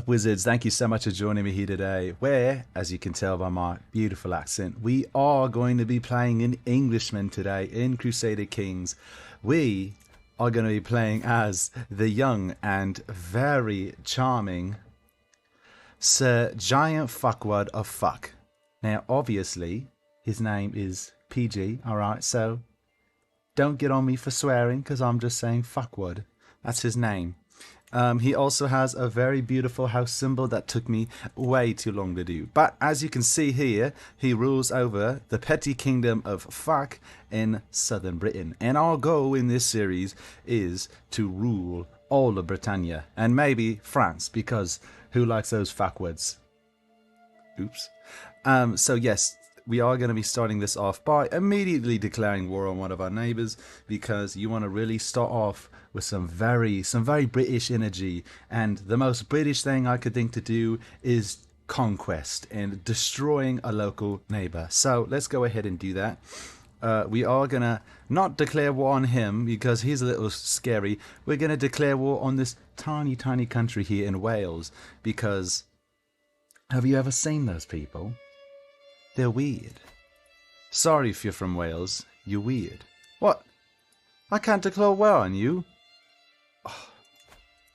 Wizards, thank you so much for joining me here today, where, as you can tell by my beautiful accent, we are going to be playing an Englishman today in Crusader Kings. We are going to be playing as the young and very charming Sir Giant Fuckwad of Fuck. Now, obviously, his name is PG, alright, so don't get on me for swearing, because I'm just saying Fuckwad. That's his name. He also has a very beautiful house symbol that took me way too long to do. But as you can see here, he rules over the petty kingdom of Fuck in southern Britain. And our goal in this series is to rule all of Britannia. And maybe France, because who likes those fuckwords? Oops. So yes, we are going to be starting this off by immediately declaring war on one of our neighbors, because you want to really start off with some very British energy, and the most British thing I could think to do is conquest and destroying a local neighbor. So let's go ahead and do that. We are going to not declare war on him because he's a little scary. We're going to declare war on this tiny country here in Wales, because have you ever seen those people? They're weird. Sorry if you're from Wales, you're weird. What? I can't declare war on you? Oh,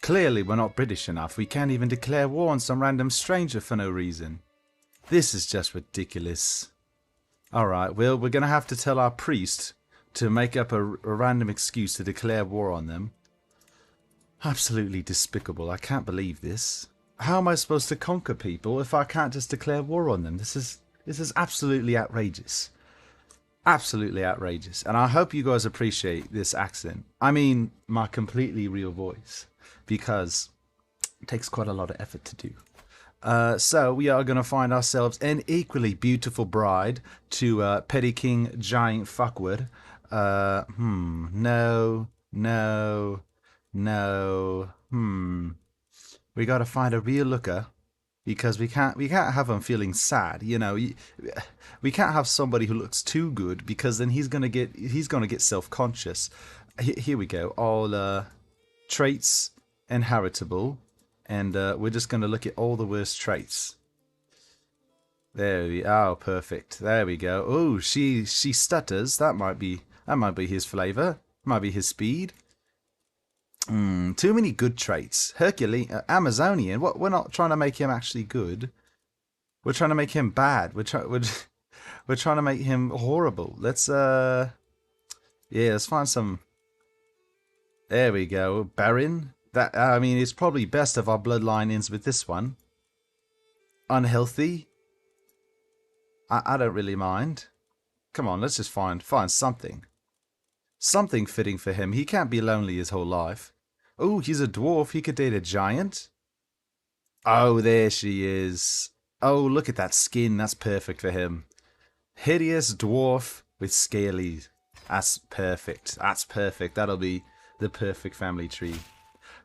clearly we're not British enough. We can't even declare war on some random stranger for no reason. This is just ridiculous. Alright, well, we're going to have to tell our priest to make up a random excuse to declare war on them. Absolutely despicable. I can't believe this. How am I supposed to conquer people if I can't just declare war on them? This is absolutely outrageous. Absolutely outrageous. And I hope you guys appreciate this accent. I mean, my completely real voice. Because it takes quite a lot of effort to do. So we are going to find ourselves an equally beautiful bride to Petty King Giant Fuckward. No. We got to find a real looker. Because we can't have him feeling sad, you know. We can't have somebody who looks too good, because then he's gonna get self-conscious. Here we go. All traits and heritable, and we're just gonna look at all the worst traits. There we are. Oh, perfect. There we go. Oh, she stutters. That might be his flavor. Might be his speed. Too many good traits. Hercules, Amazonian. What? We're not trying to make him actually good. We're trying to make him bad. We're trying to make him horrible. Let's let's find some. There we go. Baron. That I mean, it's probably best if our bloodline ends with this one. Unhealthy. I don't really mind. Come on, let's just find something. Something fitting for him. He can't be lonely his whole life. Oh, he's a dwarf. He could date a giant. Oh, there she is. Oh, look at that skin. That's perfect for him. Hideous dwarf with scaly. That's perfect. That's perfect. That'll be the perfect family tree.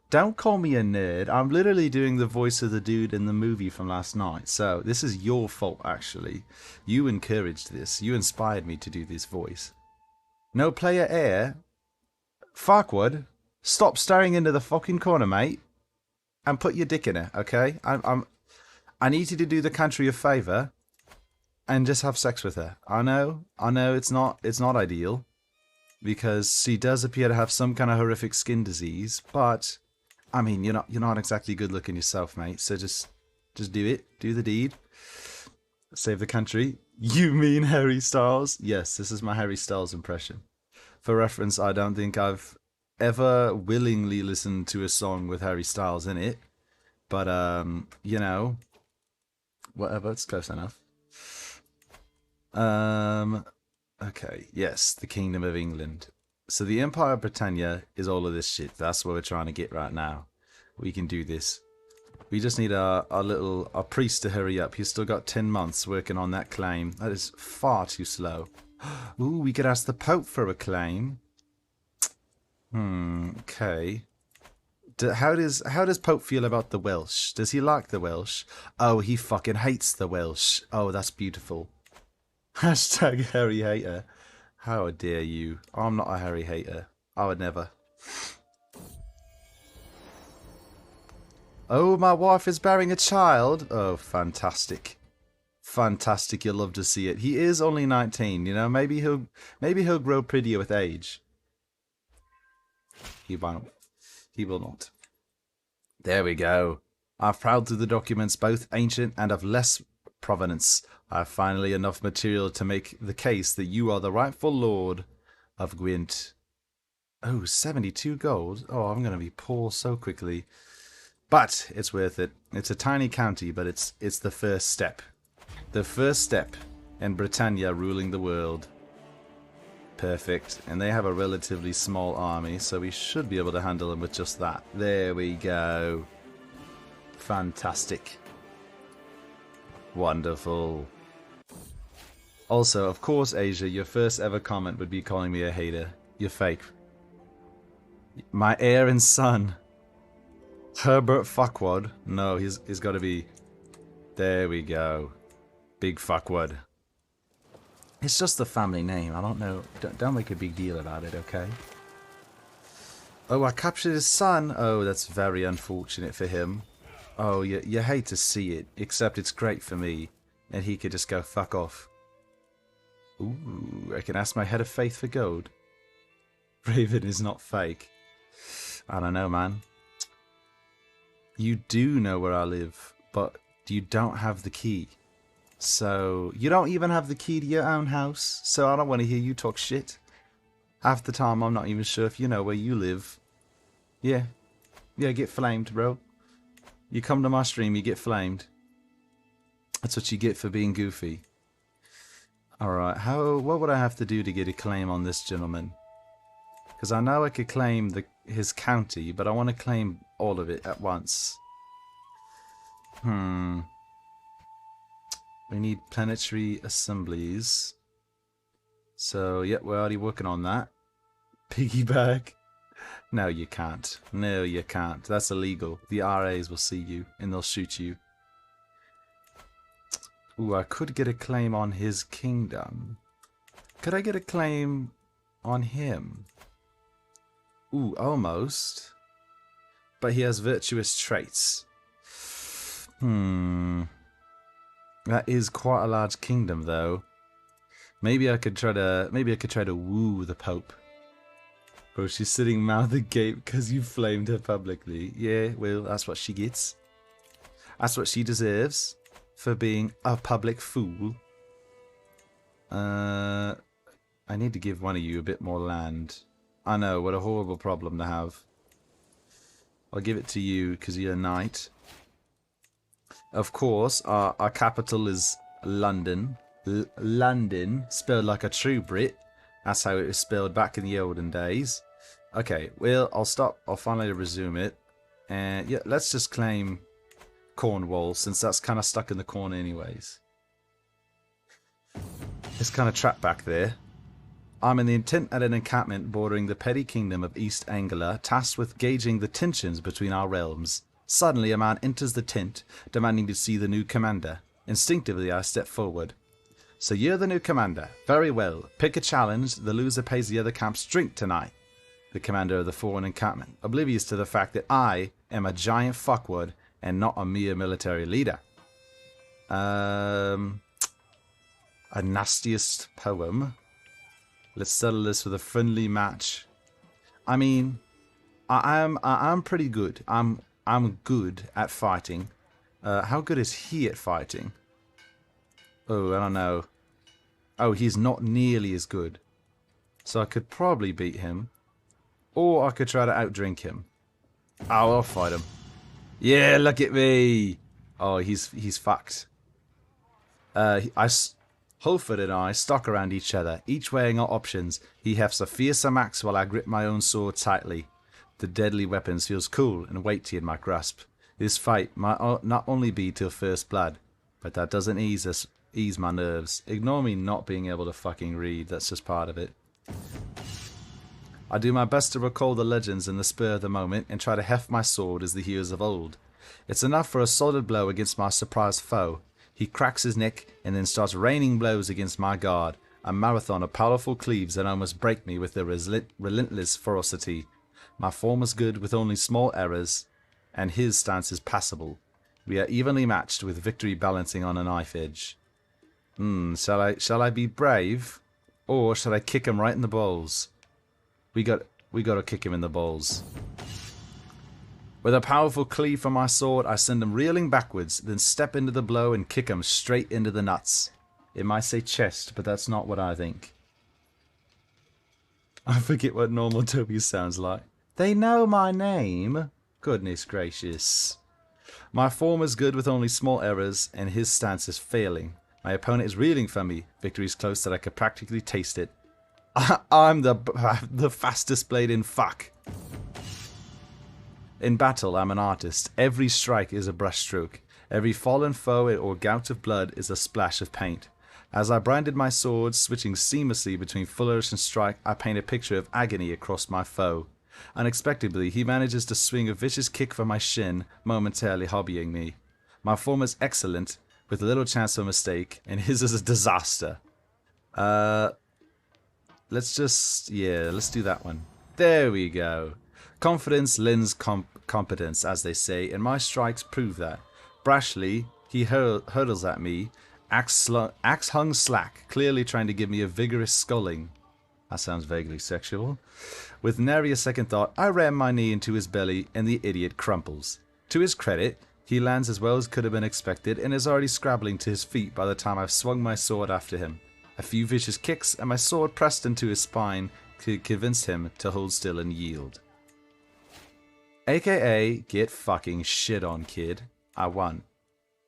Don't call me a nerd. I'm literally doing the voice of the dude in the movie from last night. So this is your fault, actually. You encouraged this. You inspired me to do this voice. No player heir. Farquaad, stop staring into the fucking corner, mate, and put your dick in it, okay? I need you to do the country a favour and just have sex with her. I know it's not ideal, because she does appear to have some kind of horrific skin disease, but I mean, you're not exactly good looking yourself, mate. So just do it. Do the deed. Save the country. You mean Harry Styles? Yes, this is my Harry Styles impression. For reference, I don't think I've ever willingly listened to a song with Harry Styles in it. But, you know, whatever, it's close enough. Okay, yes, the Kingdom of England. So the Empire of Britannia is all of this shit. That's what we're trying to get right now. We can do this. We just need our priest to hurry up. He's still got 10 months working on that claim. That is far too slow. Ooh, we could ask the Pope for a claim. Okay. How does Pope feel about the Welsh? Does he like the Welsh? Oh, he fucking hates the Welsh. Oh, that's beautiful. Hashtag Harry hater. How dare you? I'm not a Harry hater. I would never. Oh, my wife is bearing a child. Oh, fantastic. Fantastic, you'll love to see it. He is only 19, you know, maybe he'll grow prettier with age. He won't. He will not. There we go. I've prowled through the documents, both ancient and of less provenance. I have finally enough material to make the case that you are the rightful lord of Gwent. Oh, 72 gold. Oh, I'm going to be poor so quickly. But it's worth it. It's a tiny county, but it's the first step. The first step in Britannia ruling the world. Perfect. And they have a relatively small army, so we should be able to handle them with just that. There we go. Fantastic. Wonderful. Also, of course, Asia, your first ever comment would be calling me a hater. You're fake. My heir and son. Herbert Fuckwad. No, he's got to be... There we go. Big Fuckwad. It's just the family name. I don't know. Don't make a big deal about it, okay? Oh, I captured his son. Oh, that's very unfortunate for him. Oh, you hate to see it. Except it's great for me. And he could just go fuck off. Ooh, I can ask my head of faith for gold. Raven is not fake. I don't know, man. You do know where I live, but you don't have the key. So, you don't even have the key to your own house, so I don't want to hear you talk shit. Half the time, I'm not even sure if you know where you live. Yeah, get flamed, bro. You come to my stream, you get flamed. That's what you get for being goofy. Alright, what would I have to do to get a claim on this gentleman? Because I know I could claim his county, but I want to claim all of it at once. We need planetary assemblies. So, yeah, we're already working on that. Piggyback. No, you can't. No, you can't. That's illegal. The RAs will see you, and they'll shoot you. Ooh, I could get a claim on his kingdom. Could I get a claim on him? Ooh, almost. But he has virtuous traits. That is quite a large kingdom, though. Maybe I could try to woo the Pope. Bro, she's sitting mouth agape because you flamed her publicly. Yeah, well, that's what she gets. That's what she deserves for being a public fool. I need to give one of you a bit more land. I know, what a horrible problem to have. I'll give it to you because you're a knight. Of course, our capital is London. London, spelled like a true Brit. That's how it was spelled back in the olden days. Okay, well, I'll stop. I'll finally resume it. And yeah, let's just claim Cornwall, since that's kind of stuck in the corner anyways. It's kind of trapped back there. I'm in the intent at an encampment bordering the petty kingdom of East Anglia, tasked with gauging the tensions between our realms. Suddenly, a man enters the tent, demanding to see the new commander. Instinctively, I step forward. So you're the new commander. Very well. Pick a challenge. The loser pays the other camp's drink tonight. The commander of the foreign encampment, oblivious to the fact that I am a giant fuckwad and not a mere military leader. A nastiest poem. Let's settle this with a friendly match. I mean, I am pretty good. I'm good at fighting. How good is he at fighting? Oh, I don't know. Oh, he's not nearly as good. So I could probably beat him. Or I could try to outdrink him. Oh, I'll fight him. Yeah, look at me. Oh, he's fucked. Holford and I stalk around each other, each weighing our options. He hefts a fearsome axe while I grip my own sword tightly. The deadly weapon feels cool and weighty in my grasp. This fight might not only be till first blood, but that doesn't ease my nerves. Ignore me not being able to fucking read, that's just part of it. I do my best to recall the legends in the spur of the moment and try to heft my sword as the heroes of old. It's enough for a solid blow against my surprised foe. He cracks his neck and then starts raining blows against my guard, a marathon of powerful cleaves that almost break me with their relentless ferocity. My form is good with only small errors. and his stance is passable. We are evenly matched with victory balancing on a knife edge. Shall I be brave? Or shall I kick him right in the balls? We got to kick him in the balls. With a powerful cleave from my sword, I send him reeling backwards, then step into the blow and kick him straight into the nuts. It might say chest, but that's not what I think. I forget what normal Toby sounds like. They know my name. Goodness gracious. My form is good with only small errors, and his stance is failing. My opponent is reeling from me. Victory is close that I could practically taste it. I'm the fastest blade in fuck. In battle, I'm an artist. Every strike is a brushstroke. Every fallen foe or gout of blood is a splash of paint. As I branded my sword, switching seamlessly between flourish and strike, I paint a picture of agony across my foe. Unexpectedly, he manages to swing a vicious kick for my shin, momentarily hobbying me. My form is excellent, with little chance of mistake, and his is a disaster. Let's do that one. There we go. Confidence lends competence, as they say, and my strikes prove that. Brashly, he hurtles at me, axe hung slack, clearly trying to give me a vigorous sculling. That sounds vaguely sexual. With nary a second thought, I ram my knee into his belly, and the idiot crumples. To his credit, he lands as well as could have been expected, and is already scrabbling to his feet by the time I've swung my sword after him. A few vicious kicks, and my sword pressed into his spine could convince him to hold still and yield. AKA, get fucking shit on, kid. I won.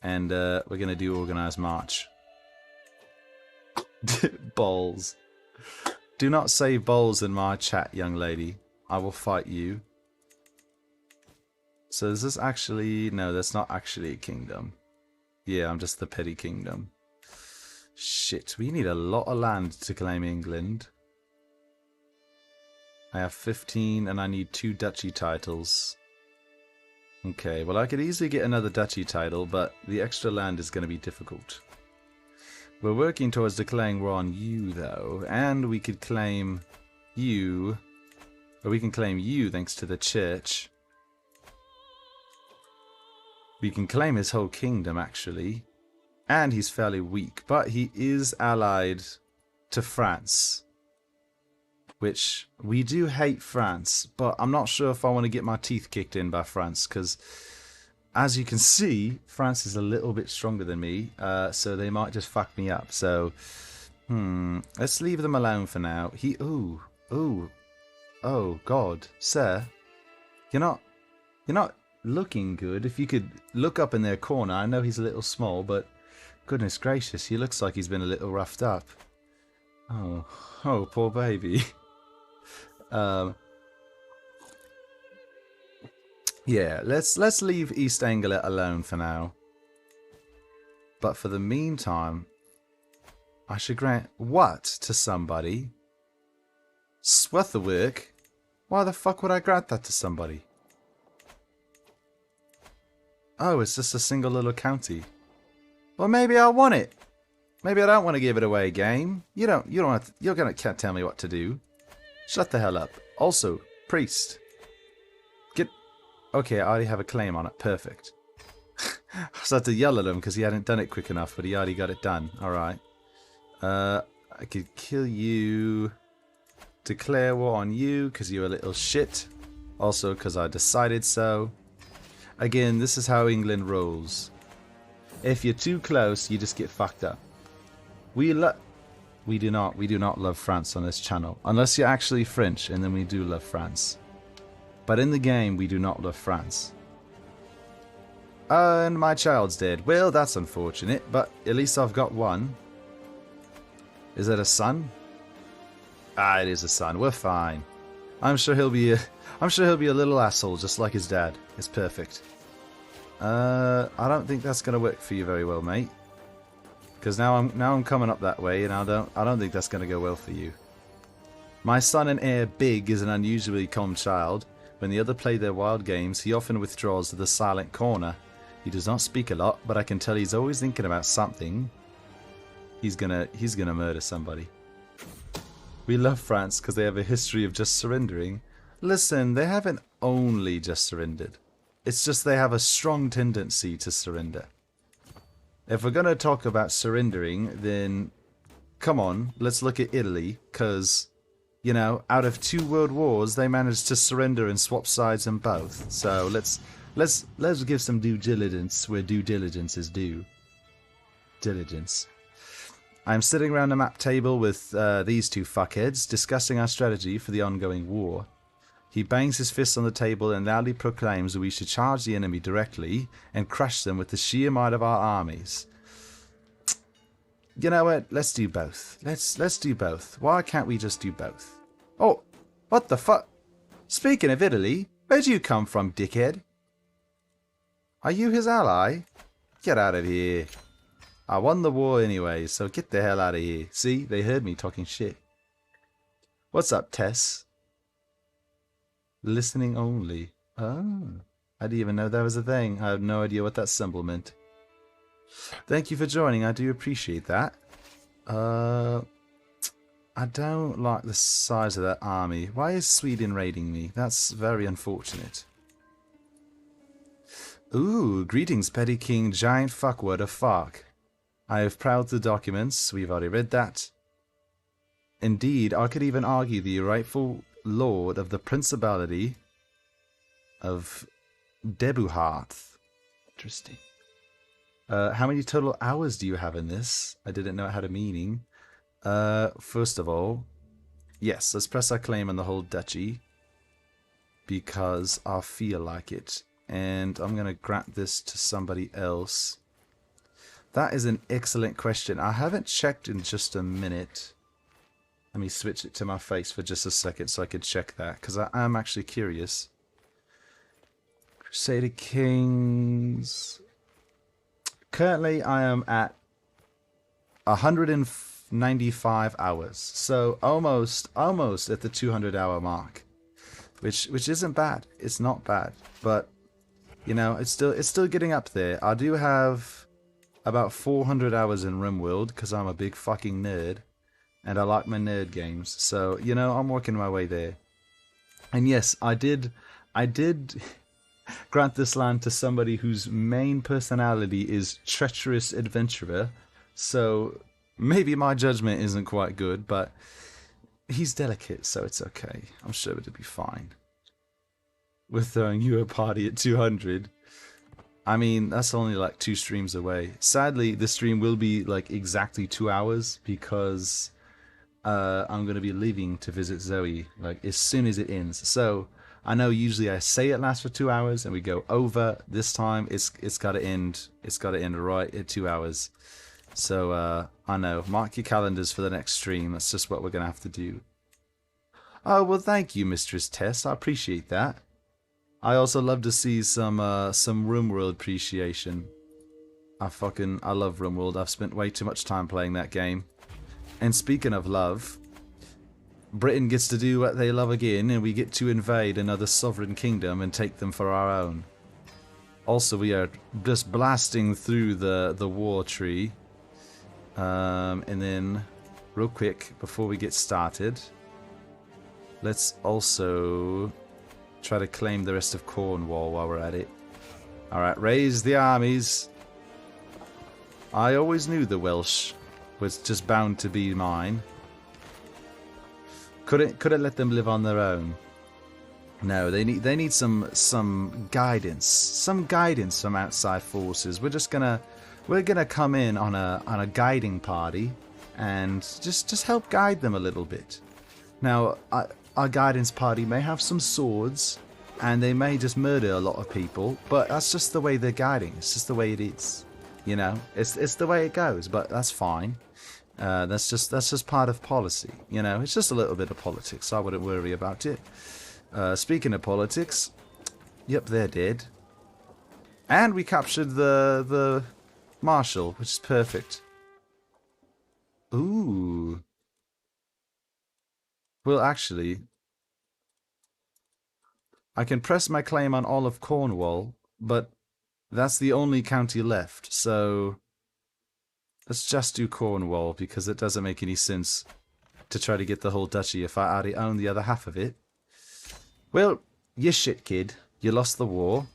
And we're gonna do Organized March. Balls. Do not say balls in my chat, young lady. I will fight you. So is this actually... No, that's not actually a kingdom. Yeah, I'm just the petty kingdom. Shit, we need a lot of land to claim England. I have 15 and I need 2 duchy titles. Okay, well I could easily get another duchy title, but the extra land is going to be difficult. We're working towards declaring war on you, though, and we could claim you, or we can claim you thanks to the church. We can claim his whole kingdom, actually, and he's fairly weak, but he is allied to France, which we do hate France, but I'm not sure if I want to get my teeth kicked in by France, because as you can see, France is a little bit stronger than me, so they might just fuck me up. So, let's leave them alone for now. Oh God, sir, you're not looking good. If you could look up in their corner, I know he's a little small, but goodness gracious, he looks like he's been a little roughed up. Oh, poor baby. Yeah, let's leave East Anglia alone for now. But for the meantime, I should grant what to somebody? Swarthwark? Why the fuck would I grant that to somebody? Oh, it's just a single little county. Well, maybe I want it. Maybe I don't want to give it away, game. You don't have to, can't tell me what to do. Shut the hell up. Also, priest. Okay, I already have a claim on it. Perfect. I just had to yell at him because he hadn't done it quick enough, but he already got it done. Alright. I could kill you. Declare war on you because you're a little shit. Also because I decided so. Again, this is how England rolls. If you're too close, you just get fucked up. We do not love France on this channel. Unless you're actually French, and then we do love France. But in the game, we do not love France. And my child's dead. Well, that's unfortunate, but at least I've got one. Is that a son? Ah, it is a son. We're fine. I'm sure he'll be a little asshole, just like his dad. It's perfect. I don't think that's gonna work for you very well, mate. Because now I'm coming up that way, and I don't think that's gonna go well for you. My son and heir Big is an unusually calm child. When the other play their wild games, he often withdraws to the silent corner. He does not speak a lot, but I can tell he's always thinking about something. He's gonna murder somebody. We love France because they have a history of just surrendering. Listen, they haven't only just surrendered. It's just they have a strong tendency to surrender. If we're going to talk about surrendering, then come on, let's look at Italy, because, you know, out of 2 world wars, they managed to surrender and swap sides in both. So let's give some due diligence where due diligence is due. Diligence. I'm sitting around a map table with these 2 fuckheads, discussing our strategy for the ongoing war. He bangs his fist on the table and loudly proclaims that we should charge the enemy directly and crush them with the sheer might of our armies. You know what? Let's do both. Let's do both. Why can't we just do both? Oh, what the fuck? Speaking of Italy, where'd you come from, dickhead? Are you his ally? Get out of here. I won the war anyway, so get the hell out of here. See, they heard me talking shit. What's up, Tess? Listening only. Oh, I didn't even know that was a thing. I have no idea what that symbol meant. Thank you for joining. I do appreciate that. I don't like the size of that army. Why is Sweden raiding me? That's very unfortunate. Ooh, greetings, Petty King, giant fuckword of fuck. I have prowled the documents. We've already read that. Indeed, I could even argue the rightful lord of the Principality of Debuharth. Interesting. How many total hours do you have in this? I didn't know it had a meaning. First of all, yes, let's press our claim on the whole duchy because I feel like it. And I'm going to grant this to somebody else. That is an excellent question. I haven't checked in just a minute. Let me switch it to my face for just a second so I could check that, because I am actually curious. Crusader Kings. Currently, I am at 195 hours, so almost at the 200-hour mark, which isn't bad. It's not bad, but you know, it's still getting up there. I do have about 400 hours in RimWorld because I'm a big fucking nerd. And I like my nerd games, so you know I'm working my way there. And yes, I did grant this land to somebody whose main personality is treacherous adventurer. So maybe my judgment isn't quite good, but he's delicate, so it's okay. I'm sure it'll be fine. We're throwing you a party at 200. I mean, that's only like 2 streams away. Sadly, the stream will be like exactly 2 hours because I'm going to be leaving to visit Zoe like as soon as it ends. So I know usually I say it lasts for 2 hours and we go over. This time it's got to end. It's got to end right at 2 hours. So I know. Mark your calendars for the next stream. That's just what we're going to have to do. Oh, well, thank you, Mistress Tess. I appreciate that. I also love to see some RimWorld appreciation. I love RimWorld. I've spent way too much time playing that game. And speaking of love, Britain gets to do what they love again, and we get to invade another sovereign kingdom and take them for our own. Also, we are just blasting through the war tree. And then, real quick, before we get started, let's also try to claim the rest of Cornwall while we're at it. Alright, raise the armies. I always knew the Welsh was just bound to be mine. Couldn't let them live on their own. No, they need some guidance. From outside forces. We're gonna come in on a guiding party and just help guide them a little bit. Now, our guidance party may have some swords and they may just murder a lot of people, but that's just the way they're guiding. It's just the way it is. You know, it's the way it goes, but that's fine. That's just part of policy. You know, it's just a little bit of politics. I wouldn't worry about it. Speaking of politics, yep, they're dead. And we captured the Marshal, which is perfect. Ooh. Well, actually, I can press my claim on all of Cornwall, but that's the only county left, so let's just do Cornwall, because it doesn't make any sense to try to get the whole duchy if I already own the other half of it. Well, you shit, kid. You lost the war.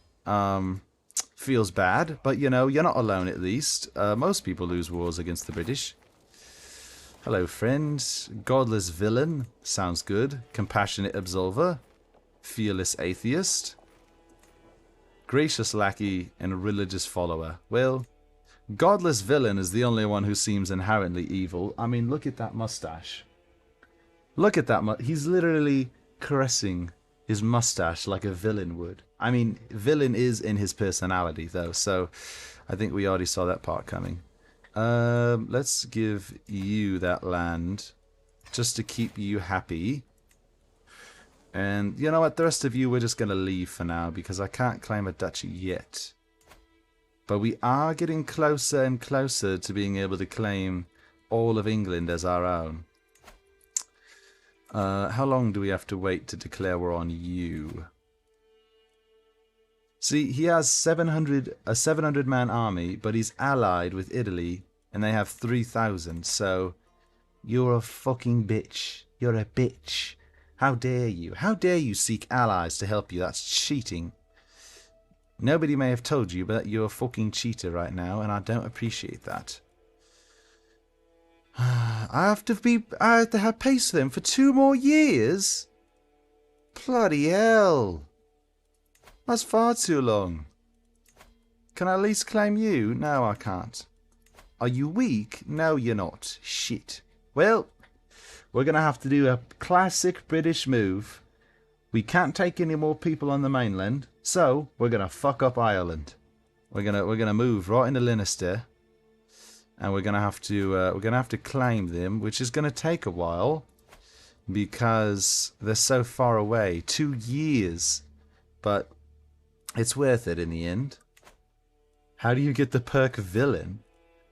Feels bad, but you know, you're not alone at least. Most people lose wars against the British. Hello, friend. Godless villain. Sounds good. Compassionate absolver. Fearless atheist. Gracious lackey and religious follower. Well, godless villain is the only one who seems inherently evil. I mean, look at that mustache. Look at that. He's literally caressing his mustache like a villain would. I mean, villain is in his personality, though, so I think we already saw that part coming. Let's give you that land just to keep you happy. And you know what? The rest of you, we're just going to leave for now because I can't claim a duchy yet. But we are getting closer and closer to being able to claim all of England as our own. How long do we have to wait to declare war on you? See, he has a 700-man army, but he's allied with Italy, and they have 3,000, so you're a fucking bitch. You're a bitch. How dare you? How dare you seek allies to help you? That's cheating. Nobody may have told you, but you're a fucking cheater right now, and I don't appreciate that. I have to have pace for them for 2 more years? Bloody hell. That's far too long. Can I at least claim you? No, I can't. Are you weak? No, you're not. Shit. Well, we're going to have to do a classic British move. We can't take any more people on the mainland, so we're going to fuck up Ireland. We're going to move right into Leinster, and we're going to have to claim them, which is going to take a while because they're so far away. 2 years. But it's worth it in the end. How do you get the perk of villain?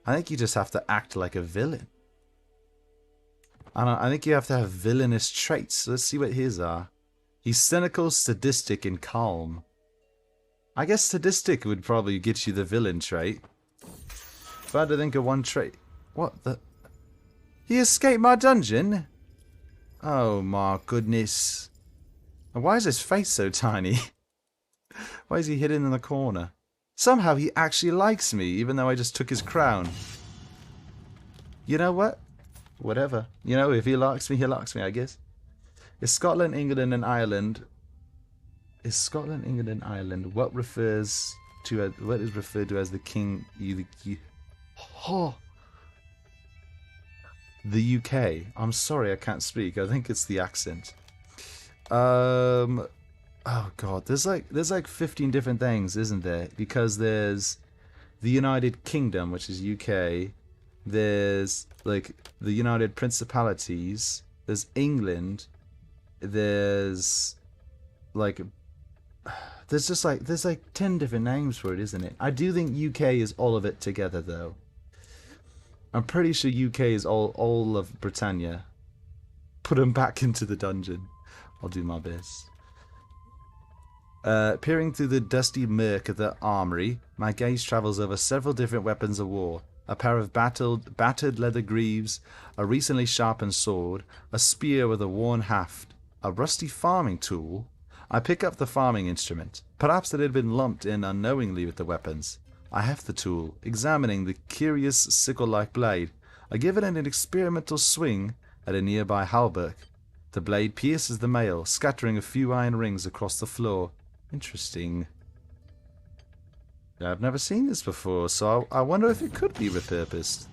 I think you just have to act like a villain. I think you have to have villainous traits. Let's see what his are. He's cynical, sadistic, and calm. I guess sadistic would probably get you the villain trait. If I had to think of one trait... What the... He escaped my dungeon? Oh my goodness. Why is his face so tiny? Why is he hidden in the corner? Somehow he actually likes me, even though I just took his crown. You know what? Whatever. You know, if he likes me, he likes me, I guess. Is Scotland, England, and Ireland... Is Scotland, England, and Ireland what refers to as, what is referred to as the king... The UK. I'm sorry I can't speak. I think it's the accent. Oh god, there's like 15 different things, isn't there? Because there's the United Kingdom, which is UK. There's like the United Principalities. There's England. There's like there's like 10 different names for it, isn't it? I do think UK is all of it together though. I'm pretty sure UK is all of Britannia. Put them back into the dungeon. I'll do my best. Peering through the dusty murk of the armory, my gaze travels over several different weapons of war. A pair of battered leather greaves, a recently sharpened sword, a spear with a worn haft, a rusty farming tool. I pick up the farming instrument. Perhaps it had been lumped in unknowingly with the weapons. I heft the tool, examining the curious sickle-like blade. I give it an experimental swing at a nearby hauberk. The blade pierces the mail, scattering a few iron rings across the floor. Interesting. I've never seen this before, so I wonder if it could be repurposed.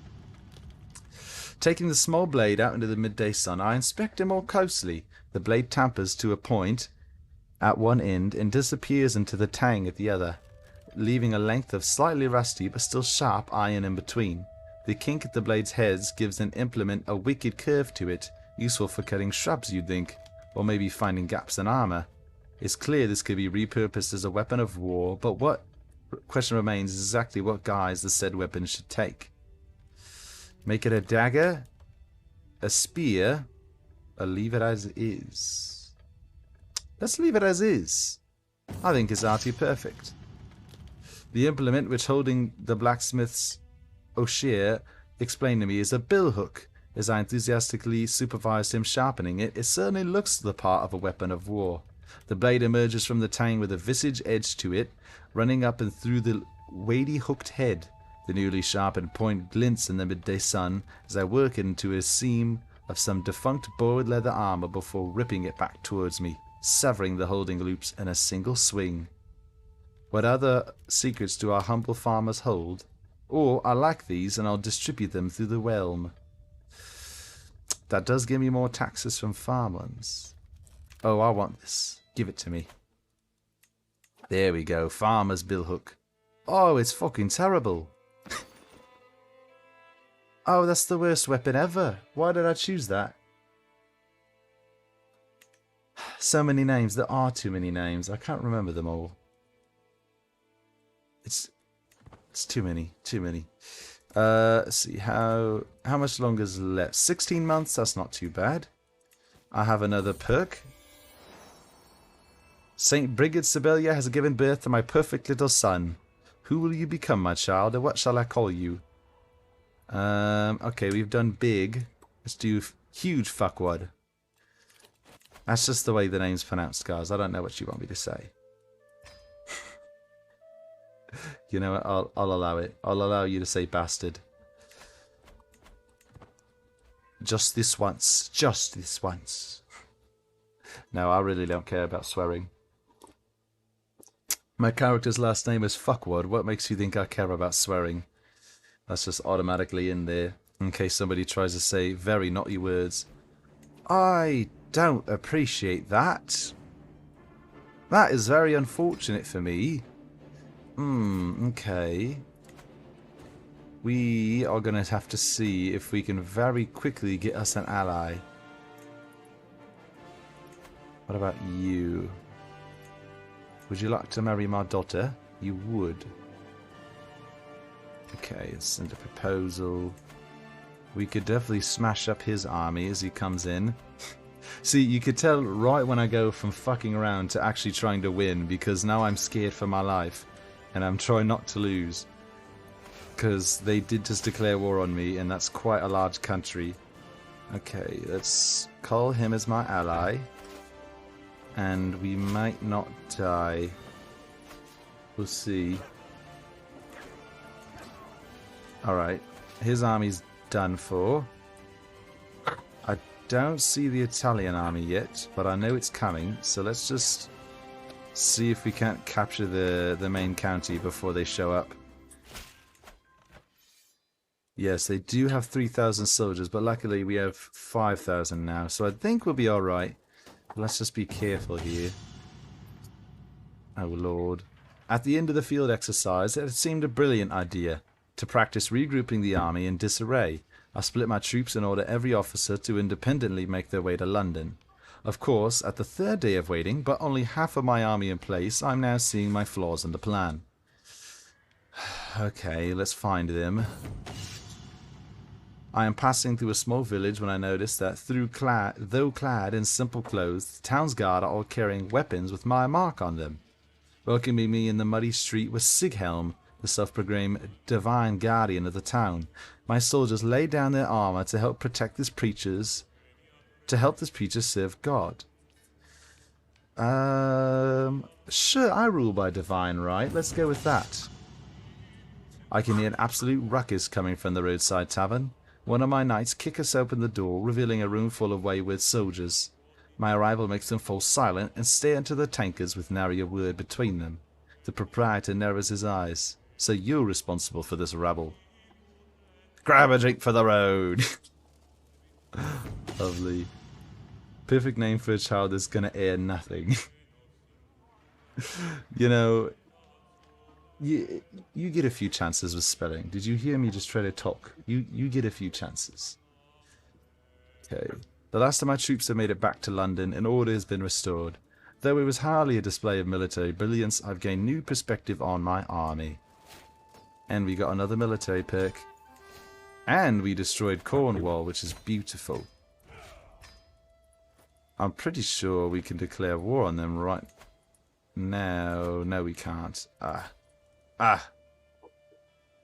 Taking the small blade out into the midday sun, I inspect it more closely. The blade tampers to a point at one end and disappears into the tang at the other, leaving a length of slightly rusty but still sharp iron in between. The kink at the blade's heads gives an implement a wicked curve to it, useful for cutting shrubs, you'd think, or maybe finding gaps in armor. It's clear this could be repurposed as a weapon of war, but what question remains is exactly what guise the said weapon should take. Make it a dagger, a spear, or leave it as is? Let's leave it as is. I think it's arty perfect. The implement which holding the blacksmith's O'Shea explained to me is a billhook. As I enthusiastically supervised him sharpening it, it certainly looks the part of a weapon of war. The blade emerges from the tang with a visage edge to it, running up and through the weighty hooked head. The newly sharpened point glints in the midday sun as I work it into a seam of some defunct borrowed leather armor before ripping it back towards me, severing the holding loops in a single swing. What other secrets do our humble farmers hold? Or I like these and I'll distribute them through the realm. That does give me more taxes from farmlands. Oh, I want this. Give it to me. There we go. Farmer's billhook. Oh, it's fucking terrible. Oh, that's the worst weapon ever. Why did I choose that? So many names. There are too many names. I can't remember them all. It's too many. Too many. Let's see. How much longer is left? 16 months? That's not too bad. I have another perk. Saint Brigid Sibelia has given birth to my perfect little son. Who will you become, my child, and what shall I call you? Okay, we've done big. Let's do huge fuckwad. That's just the way the name's pronounced, guys. I don't know what you want me to say. You know what? I'll allow it. I'll allow you to say bastard. Just this once. Just this once. No, I really don't care about swearing. My character's last name is Fuckwad. What makes you think I care about swearing? That's just automatically in there, in case somebody tries to say very naughty words. I don't appreciate that. That is very unfortunate for me. Okay. We are going to have to see if we can very quickly get us an ally. What about you? Would you like to marry my daughter? You would. Okay, let's send a proposal. We could definitely smash up his army as he comes in. See, you could tell right when I go from fucking around to actually trying to win, because now I'm scared for my life. And I'm trying not to lose. Because they did just declare war on me, and that's quite a large country. Okay, let's call him as my ally. And we might not die. We'll see. Alright, his army's done for. I don't see the Italian army yet, but I know it's coming, so let's just see if we can't capture the main county before they show up. Yes, they do have 3,000 soldiers, but luckily we have 5,000 now, so I think we'll be alright. Let's just be careful here. Oh lord. At the end of the field exercise, it seemed a brilliant idea to practice regrouping the army in disarray. I split my troops and ordered every officer to independently make their way to London. Of course, at the third day of waiting, but only half of my army in place, I'm now seeing my flaws in the plan. Okay, let's find them. I am passing through a small village when I notice that though clad in simple clothes, the town's guard are all carrying weapons with my mark on them. Welcoming me in the muddy street was Sighelm, the self-proclaimed divine guardian of the town. My soldiers lay down their armor to help protect this preachers, serve God. Sure, I rule by divine right. Let's go with that. I can hear an absolute ruckus coming from the roadside tavern. One of my knights kick us open the door, revealing a room full of wayward soldiers. My arrival makes them fall silent and stare into the tankards with nary a word between them. The proprietor narrows his eyes. So you're responsible for this rabble. Grab a drink for the road. Lovely. Perfect name for a child that's gonna air nothing. You know, you get a few chances with spelling. Did you hear me just try to talk? You get a few chances. Okay. The last of my troops have made it back to London and order has been restored. Though it was hardly a display of military brilliance, I've gained new perspective on my army. And we got another military perk. And we destroyed Cornwall, which is beautiful. I'm pretty sure we can declare war on them right now. No, we can't.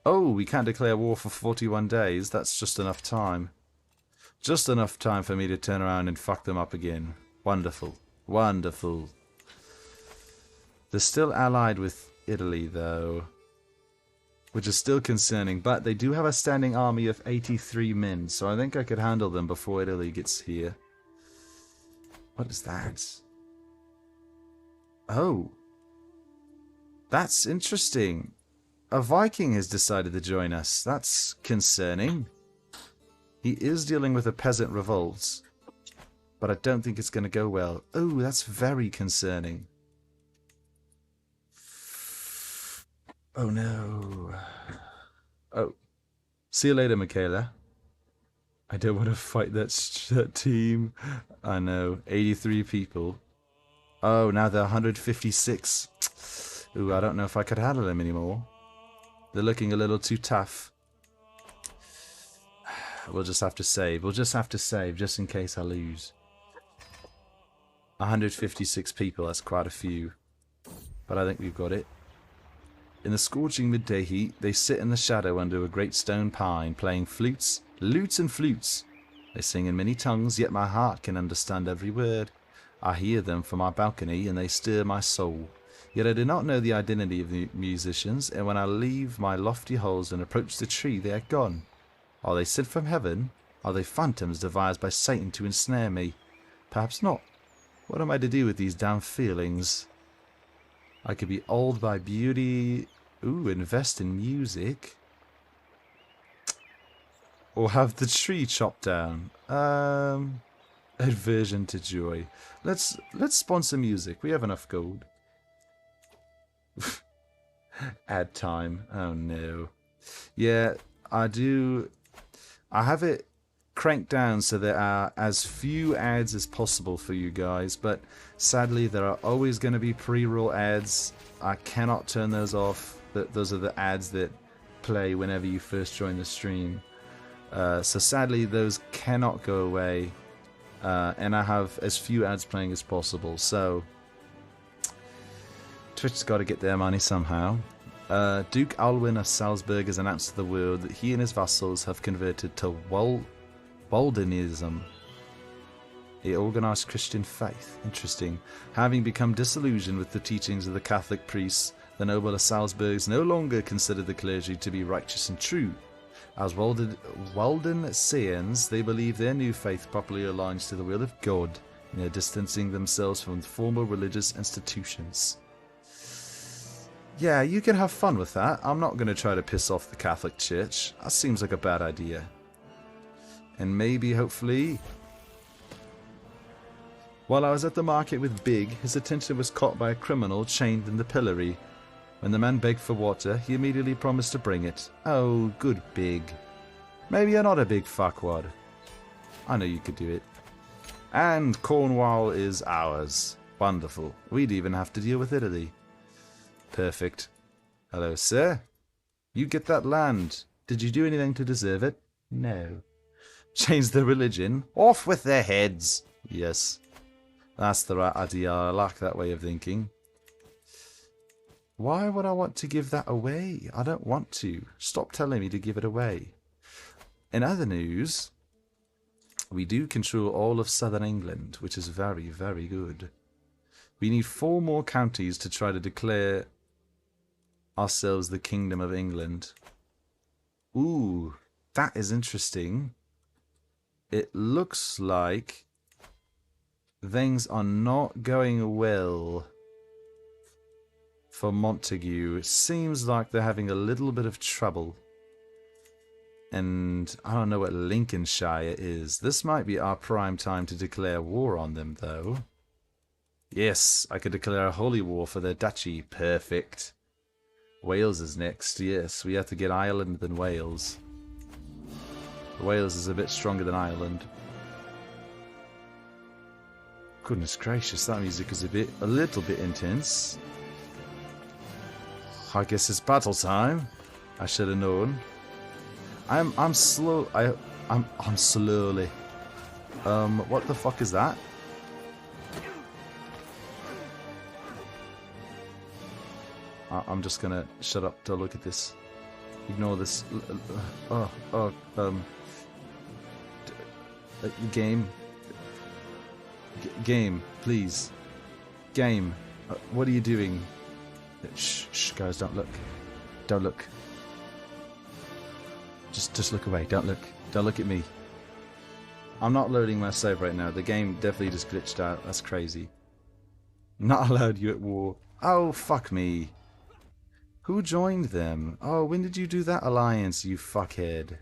Oh, we can't declare war for 41 days. That's just enough time. Just enough time for me to turn around and fuck them up again. Wonderful. Wonderful. They're still allied with Italy, though, which is still concerning, but they do have a standing army of 83 men, so I think I could handle them before Italy gets here. What is that? Oh. That's interesting. A Viking has decided to join us. That's concerning. He is dealing with a peasant revolt, but I don't think it's going to go well. Oh, that's very concerning. Oh no. Oh. See you later, Michaela. I don't want to fight that team. I know. 83 people. Oh, now they're 156. Ooh, I don't know if I could handle them anymore. They're looking a little too tough. We'll just have to save. We'll just have to save just in case I lose. 156 people, that's quite a few. But I think we've got it. In the scorching midday heat, they sit in the shadow under a great stone pine, playing flutes, lutes and flutes. They sing in many tongues, yet my heart can understand every word. I hear them from my balcony, and they stir my soul. Yet I do not know the identity of the musicians, and when I leave my lofty halls and approach the tree, they are gone. Are they sent from heaven? Are they phantoms devised by Satan to ensnare me? Perhaps not. What am I to do with these damn feelings? I could be awed by beauty. Ooh, invest in music. Or have the tree chopped down. Aversion to joy. Let's sponsor music. We have enough gold. Ad time. Oh no. Yeah, I do. I have it cranked down so there are as few ads as possible for you guys, but sadly there are always going to be pre-roll ads. I cannot turn those off. Those are the ads that play whenever you first join the stream. So sadly those cannot go away, and I have as few ads playing as possible. So Twitch's got to get their money somehow. Duke Alwyn of Salzburg has announced to the world that he and his vassals have converted to Waldenism, a organized Christian faith. Interesting. Having become disillusioned with the teachings of the Catholic priests, the noble of Salzburgs no longer consider the clergy to be righteous and true. As Waldensians, they believe their new faith properly aligns to the will of God, and they are distancing themselves from formal religious institutions. Yeah, you can have fun with that. I'm not going to try to piss off the Catholic Church. That seems like a bad idea. And maybe, hopefully... While I was at the market with Big, his attention was caught by a criminal chained in the pillory. When the man begged for water, he immediately promised to bring it. Oh, good Big. Maybe you're not a big fuckwad. I know you could do it. And Cornwall is ours. Wonderful. We'd even have to deal with Italy. Perfect. Hello, sir. You get that land. Did you do anything to deserve it? No. Change their religion? Off with their heads. Yes. That's the right idea. I like that way of thinking. Why would I want to give that away? I don't want to. Stop telling me to give it away. In other news, we do control all of southern England, which is very, very good. We need 4 more counties to try to declare ourselves the Kingdom of England. Ooh, that is interesting. It looks like things are not going well for Montague. It seems like they're having a little bit of trouble. And I don't know what Lincolnshire is. This might be our prime time to declare war on them, though. Yes, I could declare a holy war for their duchy. Perfect. Wales is next. Yes, we have to get Ireland than Wales. Wales is a bit stronger than Ireland. Goodness gracious, that music is a little bit intense. I guess it's battle time. I should have known. I'm slowly. What the fuck is that? I'm just gonna shut up to look at this. Ignore this. Game. Game, please. Game. What are you doing? Shh, shh, guys, don't look. Don't look. Just look away. Don't look. Don't look at me. I'm not loading my save right now. The game definitely just glitched out. That's crazy. Not allowed you at war. Oh, fuck me. Who joined them? Oh, when did you do that alliance, you fuckhead?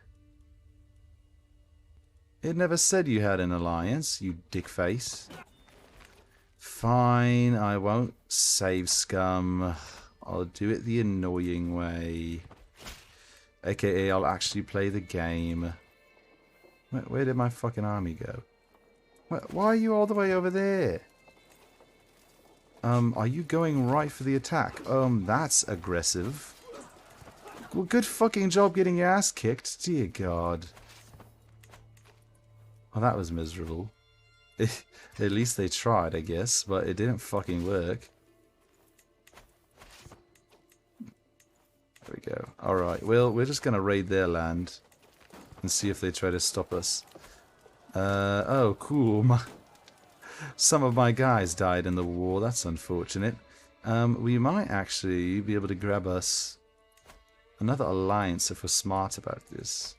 It never said you had an alliance, you dickface. Fine, I won't save scum. I'll do it the annoying way. AKA, I'll actually play the game. Where did my fucking army go? Why are you all the way over there? Are you going right for the attack? That's aggressive. Well, good fucking job getting your ass kicked. Dear God. Oh, that was miserable. At least they tried, I guess, but it didn't fucking work. There we go. Alright, well, we're just gonna raid their land and see if they try to stop us. Oh, cool. Some of my guys died in the war. That's unfortunate. We might actually be able to grab us another alliance if we're smart about this.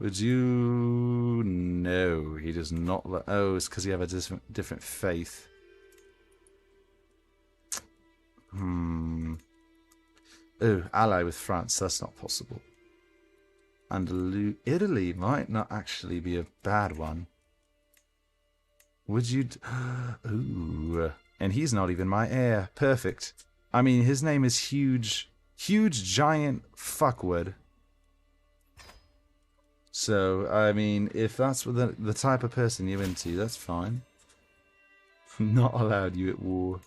Would you... No, he does not... Oh, it's because you have a different faith. Oh, ally with France. That's not possible. And Italy might not actually be a bad one. Would you... Ooh. And he's not even my heir. Perfect. I mean, his name is Huge... Huge Giant Fuckwood. So, I mean, if that's what the type of person you're into, that's fine. Not allowed you at war.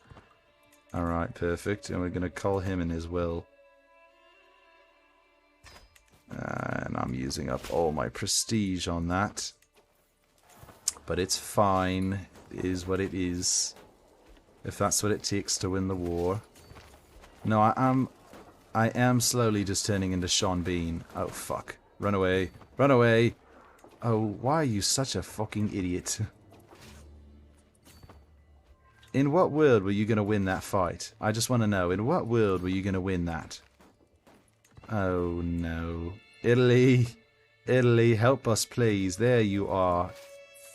Alright, perfect. And we're going to call him in as well. And I'm using up all my prestige on that. But it's fine. It is what it is. If that's what it takes to win the war. No, I am slowly just turning into Sean Bean. Oh, fuck. Run away. Run away. Oh, why are you such a fucking idiot? In what world were you going to win that fight? I just want to know. In what world were you going to win that? Oh, no. Italy. Italy, help us, please. There you are.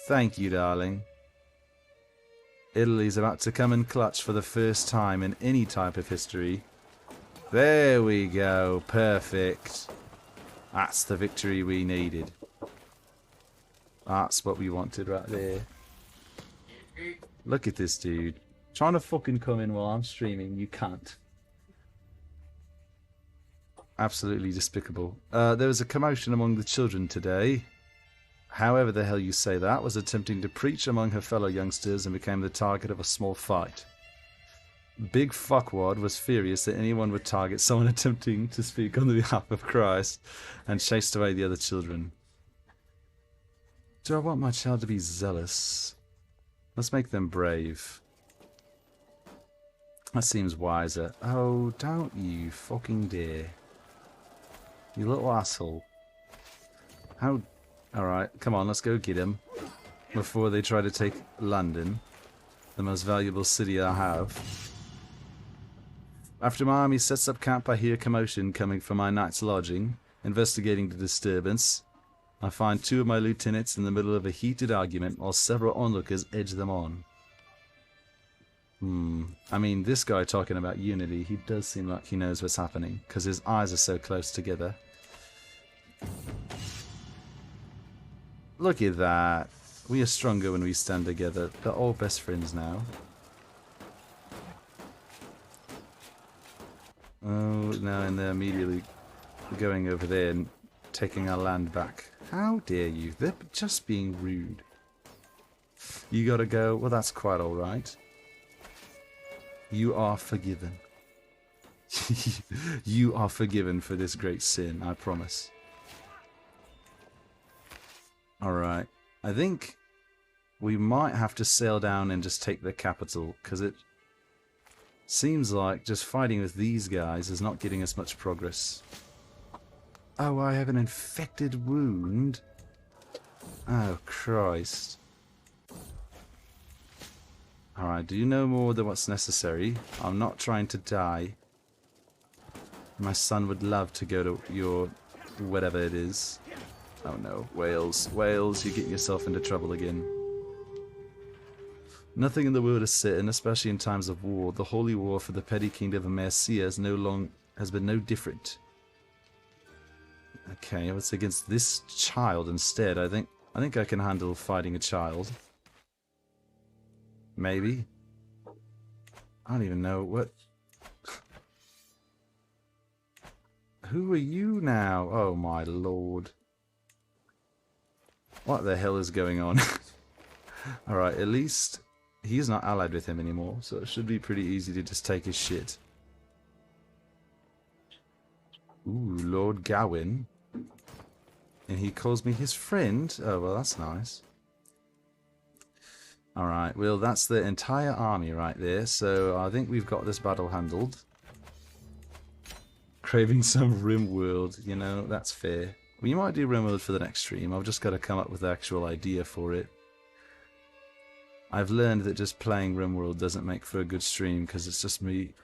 Thank you, darling. Italy's about to come in clutch for the first time in any type of history. There we go. Perfect. That's the victory we needed. That's what we wanted right there. Look at this dude. Trying to fucking come in while I'm streaming. You can't. Absolutely despicable. There was a commotion among the children today. However the hell you say that, was attempting to preach among her fellow youngsters and became the target of a small fight. Big Fuckwad was furious that anyone would target someone attempting to speak on the behalf of Christ and chased away the other children. Do I want my child to be zealous? Let's make them brave. That seems wiser. Oh, don't you fucking dare. You little asshole. How... Alright, come on, let's go get him. Before they try to take London, the most valuable city I have. After my army sets up camp, I hear commotion coming from my night's lodging. Investigating the disturbance, I find two of my lieutenants in the middle of a heated argument while several onlookers edge them on. I mean, this guy talking about unity, he does seem like he knows what's happening, because his eyes are so close together. Look at that. We are stronger when we stand together. They're all best friends now. Oh, no, and they're immediately going over there and taking our land back. How dare you? They're just being rude. You gotta go. Well, that's quite alright. You are forgiven. You are forgiven for this great sin, I promise. Alright. I think we might have to sail down and just take the capital, because it seems like just fighting with these guys is not getting us much progress. Oh, I have an infected wound. Oh, Christ. Alright, do you know more than what's necessary? I'm not trying to die. My son would love to go to your... whatever it is. Oh no, Wales. Wales, you're getting yourself into trouble again. Nothing in the world is certain, especially in times of war. The holy war for the petty kingdom of Mercia has been no different. Okay, what's against this child instead? I think I can handle fighting a child. Maybe. I don't even know what. Who are you now? Oh my lord. What the hell is going on? Alright, at least he's not allied with him anymore, so it should be pretty easy to just take his shit. Ooh, Lord Gawain. And he calls me his friend? Oh, well, that's nice. Alright, well, that's the entire army right there, so I think we've got this battle handled. Craving some RimWorld, you know, that's fair. We might do RimWorld for the next stream, I've just got to come up with the actual idea for it. I've learned that just playing RimWorld doesn't make for a good stream, because it's just me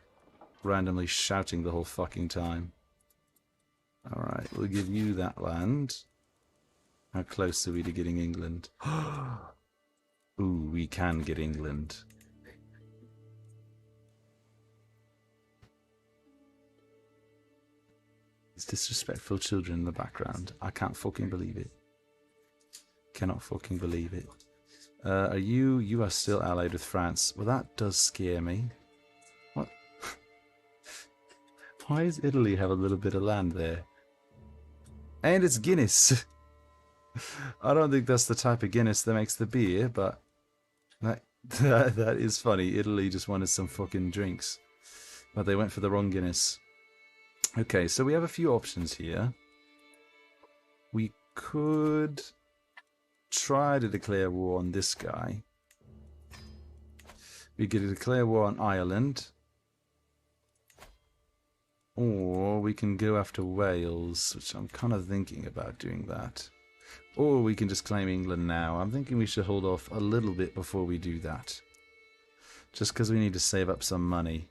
randomly shouting the whole fucking time. Alright, we'll give you that land. How close are we to getting England? Ooh, we can get England. These disrespectful children in the background. I can't fucking believe it. Cannot fucking believe it. Are you... You are still allied with France. Well, that does scare me. What? Why does Italy have a little bit of land there? And it's Guinness. I don't think that's the type of Guinness that makes the beer, but that is funny. Italy just wanted some fucking drinks, but they went for the wrong Guinness. Okay, so we have a few options here. We could try to declare war on this guy. We could declare war on Ireland. Or we can go after Wales, which I'm kind of thinking about doing that. Or we can just claim England now. I'm thinking we should hold off a little bit before we do that. Just because we need to save up some money.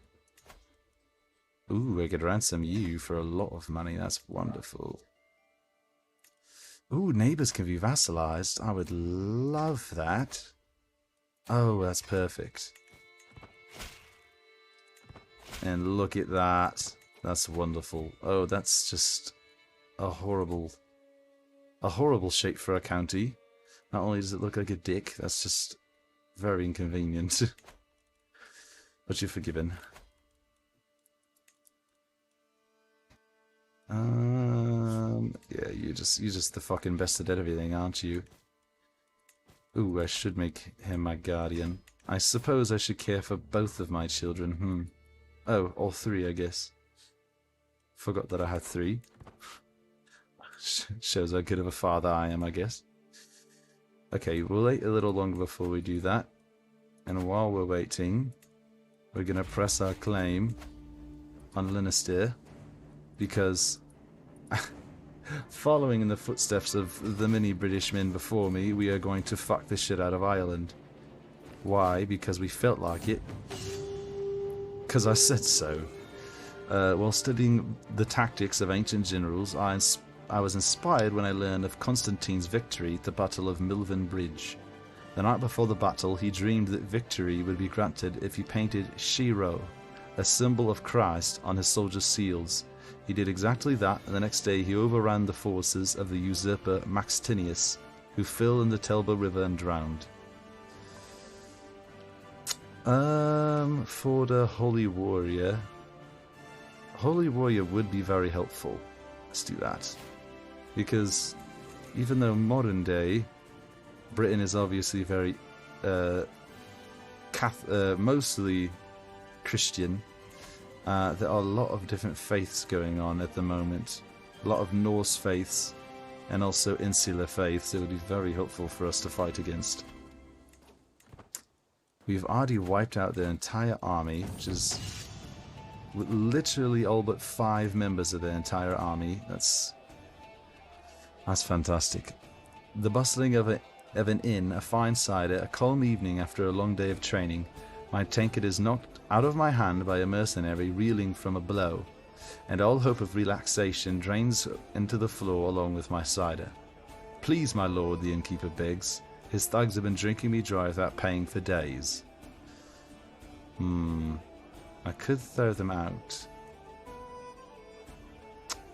Ooh, I could ransom you for a lot of money. That's wonderful. Ooh, neighbours can be vassalized. I would love that. Oh, that's perfect. And look at that. That's wonderful. Oh, that's just a horrible shape for a county. Not only does it look like a dick, that's just very inconvenient. But you're forgiven. Yeah, you're just the fucking best at everything, aren't you? Ooh, I should make him my guardian. I suppose I should care for both of my children. Oh, all three, I guess. Forgot that I had three. Shows how good of a father I am, I guess. Okay, we'll wait a little longer before we do that. And while we're waiting, we're going to press our claim on Lannister. Because, following in the footsteps of the many British men before me, we are going to fuck the shit out of Ireland. Why? Because we felt like it. Because I said so. While studying the tactics of ancient generals, I was inspired when I learned of Constantine's victory at the Battle of Milvian Bridge. The night before the battle, he dreamed that victory would be granted if he painted Shiro, a symbol of Christ, on his soldiers' seals. He did exactly that, and the next day he overran the forces of the usurper Maxentius, who fell in the Telba River and drowned. For the Holy Warrior... Holy Warrior would be very helpful. Let's do that. Because even though modern day Britain is obviously very mostly Christian, there are a lot of different faiths going on at the moment. A lot of Norse faiths and also insular faiths. It would be very helpful for us to fight against. We've already wiped out their entire army, which is literally all but 5 members of their entire army. That's fantastic. The bustling of of an inn, a fine cider, a calm evening after a long day of training, my tankard is knocked out of my hand by a mercenary reeling from a blow, and all hope of relaxation drains into the floor along with my cider. Please, my lord, the innkeeper begs. His thugs have been drinking me dry without paying for days. I could throw them out.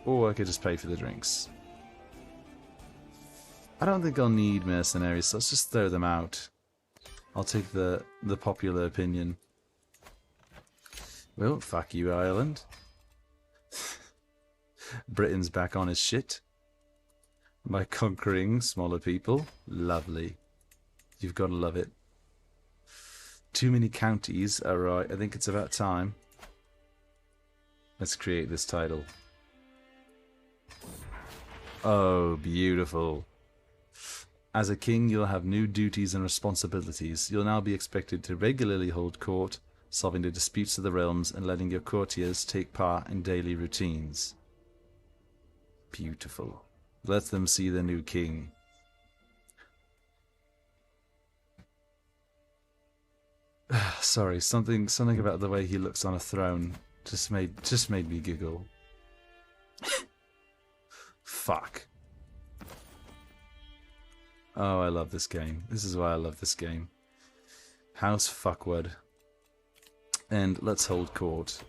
Or I could just pay for the drinks. I don't think I'll need mercenaries, so let's just throw them out. I'll take the popular opinion. Well, fuck you, Ireland. Britain's back on his shit. By conquering smaller people. Lovely. You've got to love it. Too many counties. Alright, I think it's about time. Let's create this title. Oh, beautiful. As a king, you'll have new duties and responsibilities. You'll now be expected to regularly hold court, solving the disputes of the realms, and letting your courtiers take part in daily routines. Beautiful. Let them see the new king. Sorry, something about the way he looks on a throne just made me giggle. Fuck. Oh, I love this game. This is why I love this game. House Fuckwood. And let's hold court.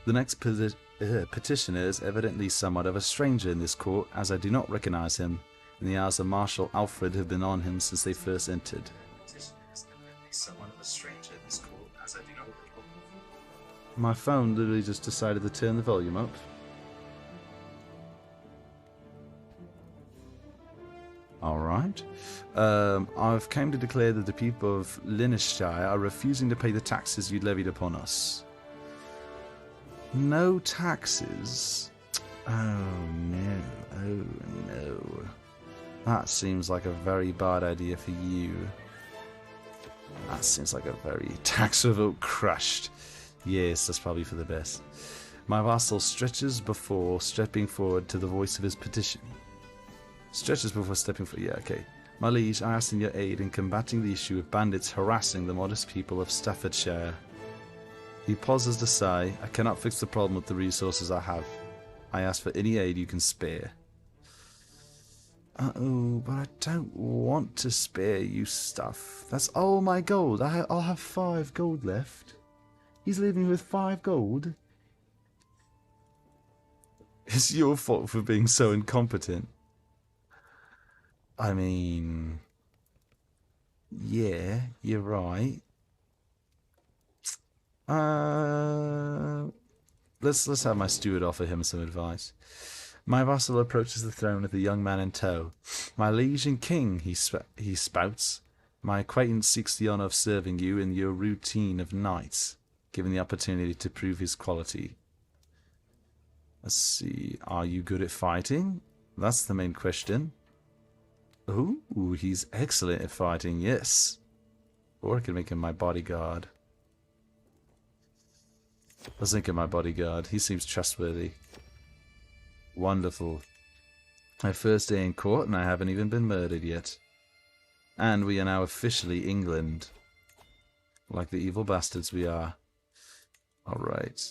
The next petitioner is evidently somewhat of a stranger in this court, as I do not recognize him, and the eyes of Marshal Alfred have been on him since they first entered. My phone literally just decided to turn the volume up. Alright. I've come to declare that the people of Linnesshire are refusing to pay the taxes you levied upon us. No taxes? Oh no, oh no. That seems like a very bad idea for you. That seems like a very tax revolt crushed. Yes, that's probably for the best. My vassal stretches before stepping forward to the voice of his petition. Stretches before stepping forward, yeah, okay. My liege, I ask in your aid in combating the issue of bandits harassing the modest people of Staffordshire. He pauses to sigh. I cannot fix the problem with the resources I have. I ask for any aid you can spare. Uh-oh, but I don't want to spare you stuff. That's all my gold. I'll have 5 gold left. He's leaving with 5 gold. It's your fault for being so incompetent. I mean... yeah, you're right. Let's have my steward offer him some advice. My vassal approaches the throne with a young man in tow. My liege and king, he spouts. My acquaintance seeks the honour of serving you in your routine of nights, given the opportunity to prove his quality. Let's see, are you good at fighting? That's the main question. Ooh, he's excellent at fighting, yes. Or I could make him my bodyguard. Let's make him my bodyguard. He seems trustworthy. Wonderful. My first day in court and I haven't even been murdered yet. And we are now officially England. Like the evil bastards we are. Alright.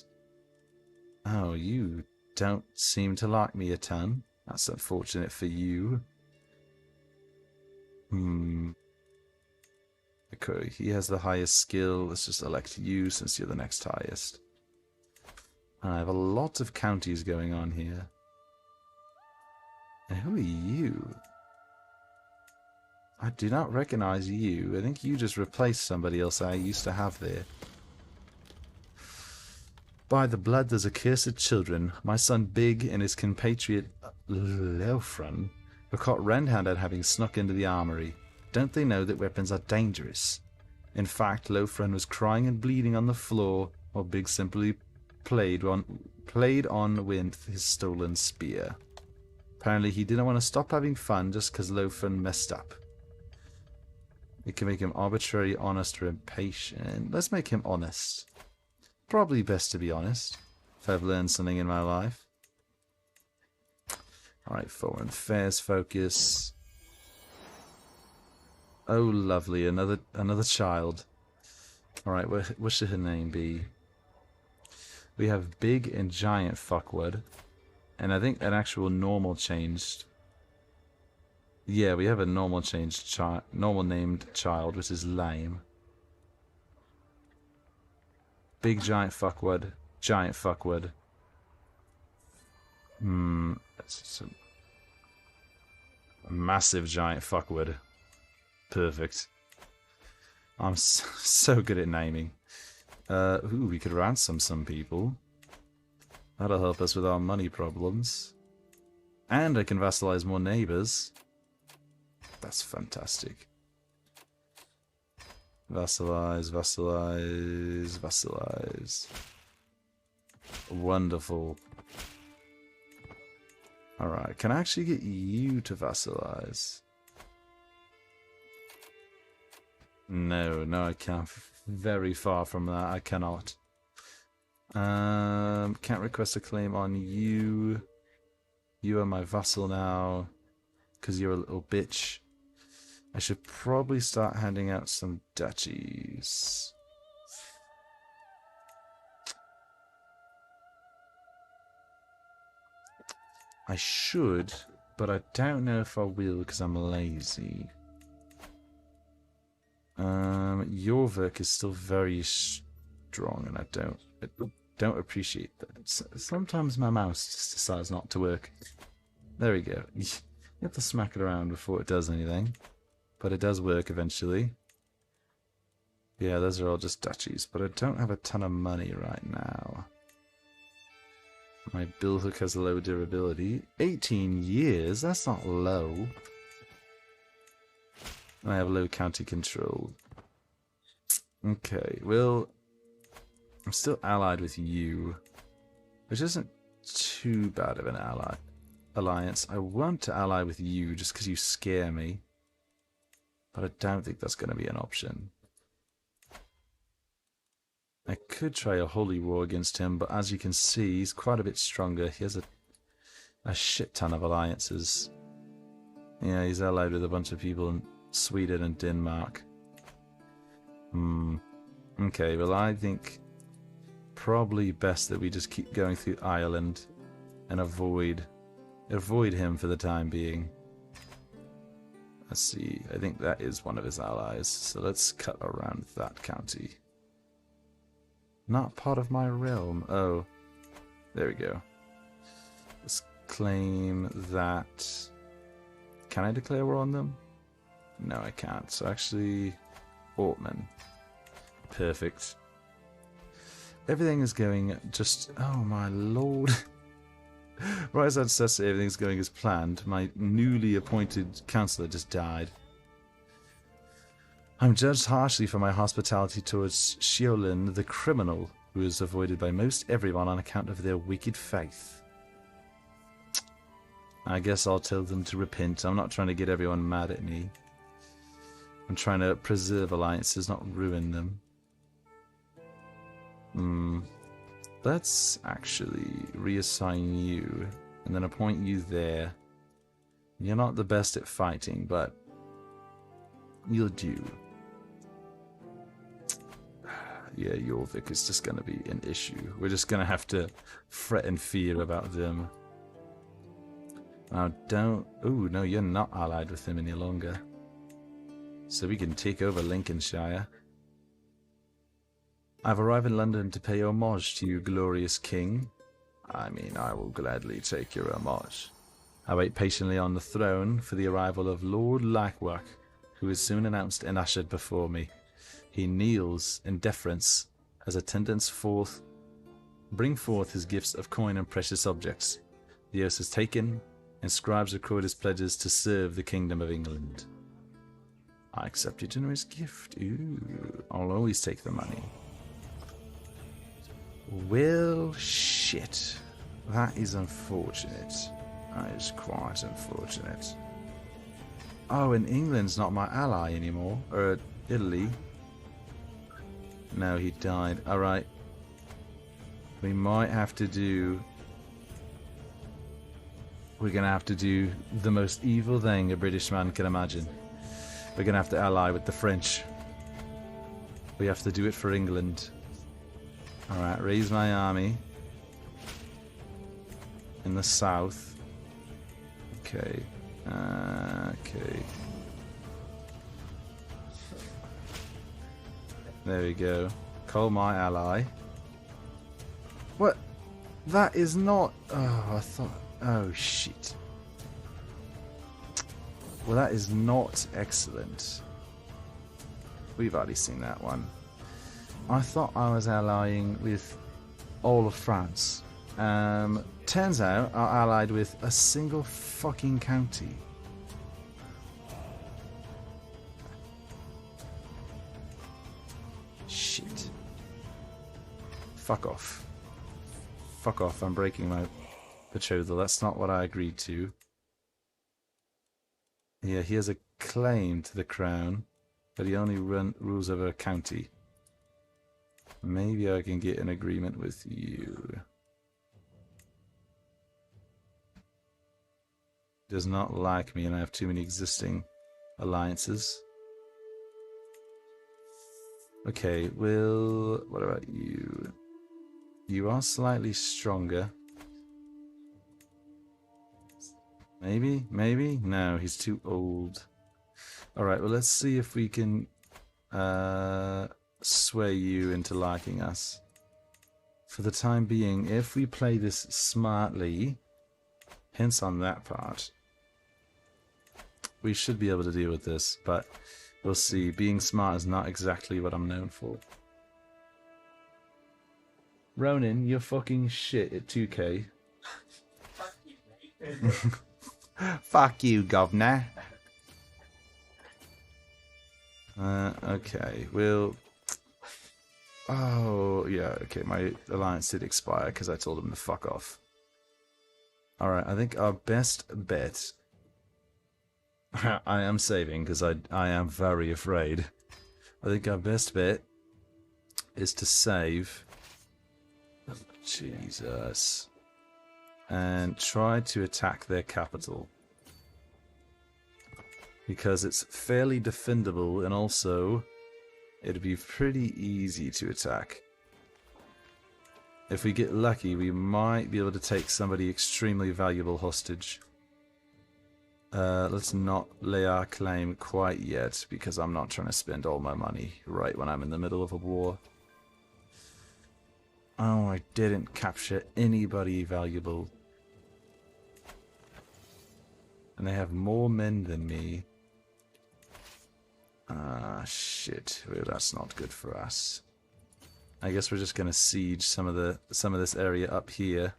Oh, you don't seem to like me a ton. That's unfortunate for you. Okay, he has the highest skill. Let's just elect you since you're the next highest. And I have a lot of counties going on here. And who are you? I do not recognize you. I think you just replaced somebody else I used to have there. By the blood those accursed children, my son Big and his compatriot Leofrun were caught red-handed having snuck into the armory. Don't they know that weapons are dangerous? In fact, Leofrun was crying and bleeding on the floor while Big simply played on with his stolen spear. Apparently he didn't want to stop having fun just because Leofrun messed up. We can make him arbitrary, honest, or impatient. Let's make him honest. Probably best to be honest, if I've learned something in my life. Alright, foreign affairs focus. Oh, lovely, another child. Alright, what should her name be? We have big and giant fuckward. And I think an actual normal changed. Yeah, we have a normal changed child, normal named child, which is lame. Big giant fuckward, giant fuckward. That's a massive giant fuckward. Perfect. I'm so good at naming. Ooh, we could ransom some people. That'll help us with our money problems. And I can vassalize more neighbors. That's fantastic. Vassalize, vassalize, vassalize. Wonderful. Alright, can I actually get you to vassalize? No, I can't. Very far from that, I cannot. Can't request a claim on you. You are my vassal now, because you're a little bitch. I should probably start handing out some duchies. I should, but I don't know if I will because I'm lazy. Jorvik is still very strong, and I don't appreciate that. Sometimes my mouse just decides not to work. There we go. You have to smack it around before it does anything. But it does work eventually. Yeah, those are all just duchies, but I don't have a ton of money right now. My bill hook has low durability. 18 years? That's not low. And I have low county control. Okay, well, I'm still allied with you, which isn't too bad of an alliance. I want to ally with you just because you scare me. But I don't think that's going to be an option. I could try a holy war against him, but as you can see, he's quite a bit stronger. He has a shit ton of alliances. Yeah, he's allied with a bunch of people in Sweden and Denmark. Okay, well I think probably best that we just keep going through Ireland and avoid him for the time being. Let's see, I think that is one of his allies, so let's cut around that county. Not part of my realm. Oh, there we go. Let's claim that. Can I declare war on them? No, I can't. So actually, Ortman. Perfect. Everything is going just... Oh my lord. Right as I'd said everything's going as planned, my newly appointed councillor just died. I'm judged harshly for my hospitality towards Sheolin the criminal, who is avoided by most everyone on account of their wicked faith. I guess I'll tell them to repent. I'm not trying to get everyone mad at me. I'm trying to preserve alliances, not ruin them. Let's actually reassign you and then appoint you there. You're not the best at fighting, but you'll do. Yeah, Jorvik is just going to be an issue. We're just going to have to fret and fear about them. Now, don't... Ooh, no, you're not allied with him any longer. So we can take over Lincolnshire. I've arrived in London to pay homage to you, glorious king. I mean, I will gladly take your homage. I wait patiently on the throne for the arrival of Lord Lackwark, who is soon announced and ushered before me. He kneels in deference as attendants bring forth his gifts of coin and precious objects. The oath is taken, and scribes record his pledges to serve the Kingdom of England. I accept your generous gift. Ooh, I'll always take the money. Well, shit. That is unfortunate. That is quite unfortunate. Oh, and England's not my ally anymore. Or Italy. No, he died. Alright. We might have to do... we're going to have to do the most evil thing a British man can imagine. We're going to have to ally with the French. We have to do it for England. Alright, raise my army in the south. Okay. Okay. There we go. Call my ally. What? That is not... Oh, I thought... Oh, shit. Well, that is not excellent. We've already seen that one. I thought I was allying with all of France. Turns out I allied with a single fucking county. Shit. Fuck off. Fuck off, I'm breaking my betrothal. That's not what I agreed to. Yeah, he has a claim to the crown, but he only rules over a county. Maybe I can get an agreement with you. Does not like me and I have too many existing alliances. Okay, well, what about you? You are slightly stronger. Maybe? Maybe? No, he's too old. Alright, well, let's see if we can sway you into liking us. For the time being, if we play this smartly, hence on that part, we should be able to deal with this, but we'll see. Being smart is not exactly what I'm known for. Ronan, you're fucking shit at 2K. Fuck you, governor. Okay, we'll... Oh, yeah, okay, my alliance did expire because I told him to fuck off. Alright, I think our best bet... I am saving because I am very afraid. I think our best bet is to save... Jesus. And try to attack their capital. Because it's fairly defendable and also it'd be pretty easy to attack. If we get lucky, we might be able to take somebody extremely valuable hostage. Let's not lay our claim quite yet, because I'm not trying to spend all my money right when I'm in the middle of a war. Oh, I didn't capture anybody valuable. And they have more men than me. Ah, shit. Well, that's not good for us. I guess we're just gonna siege some of this area up here.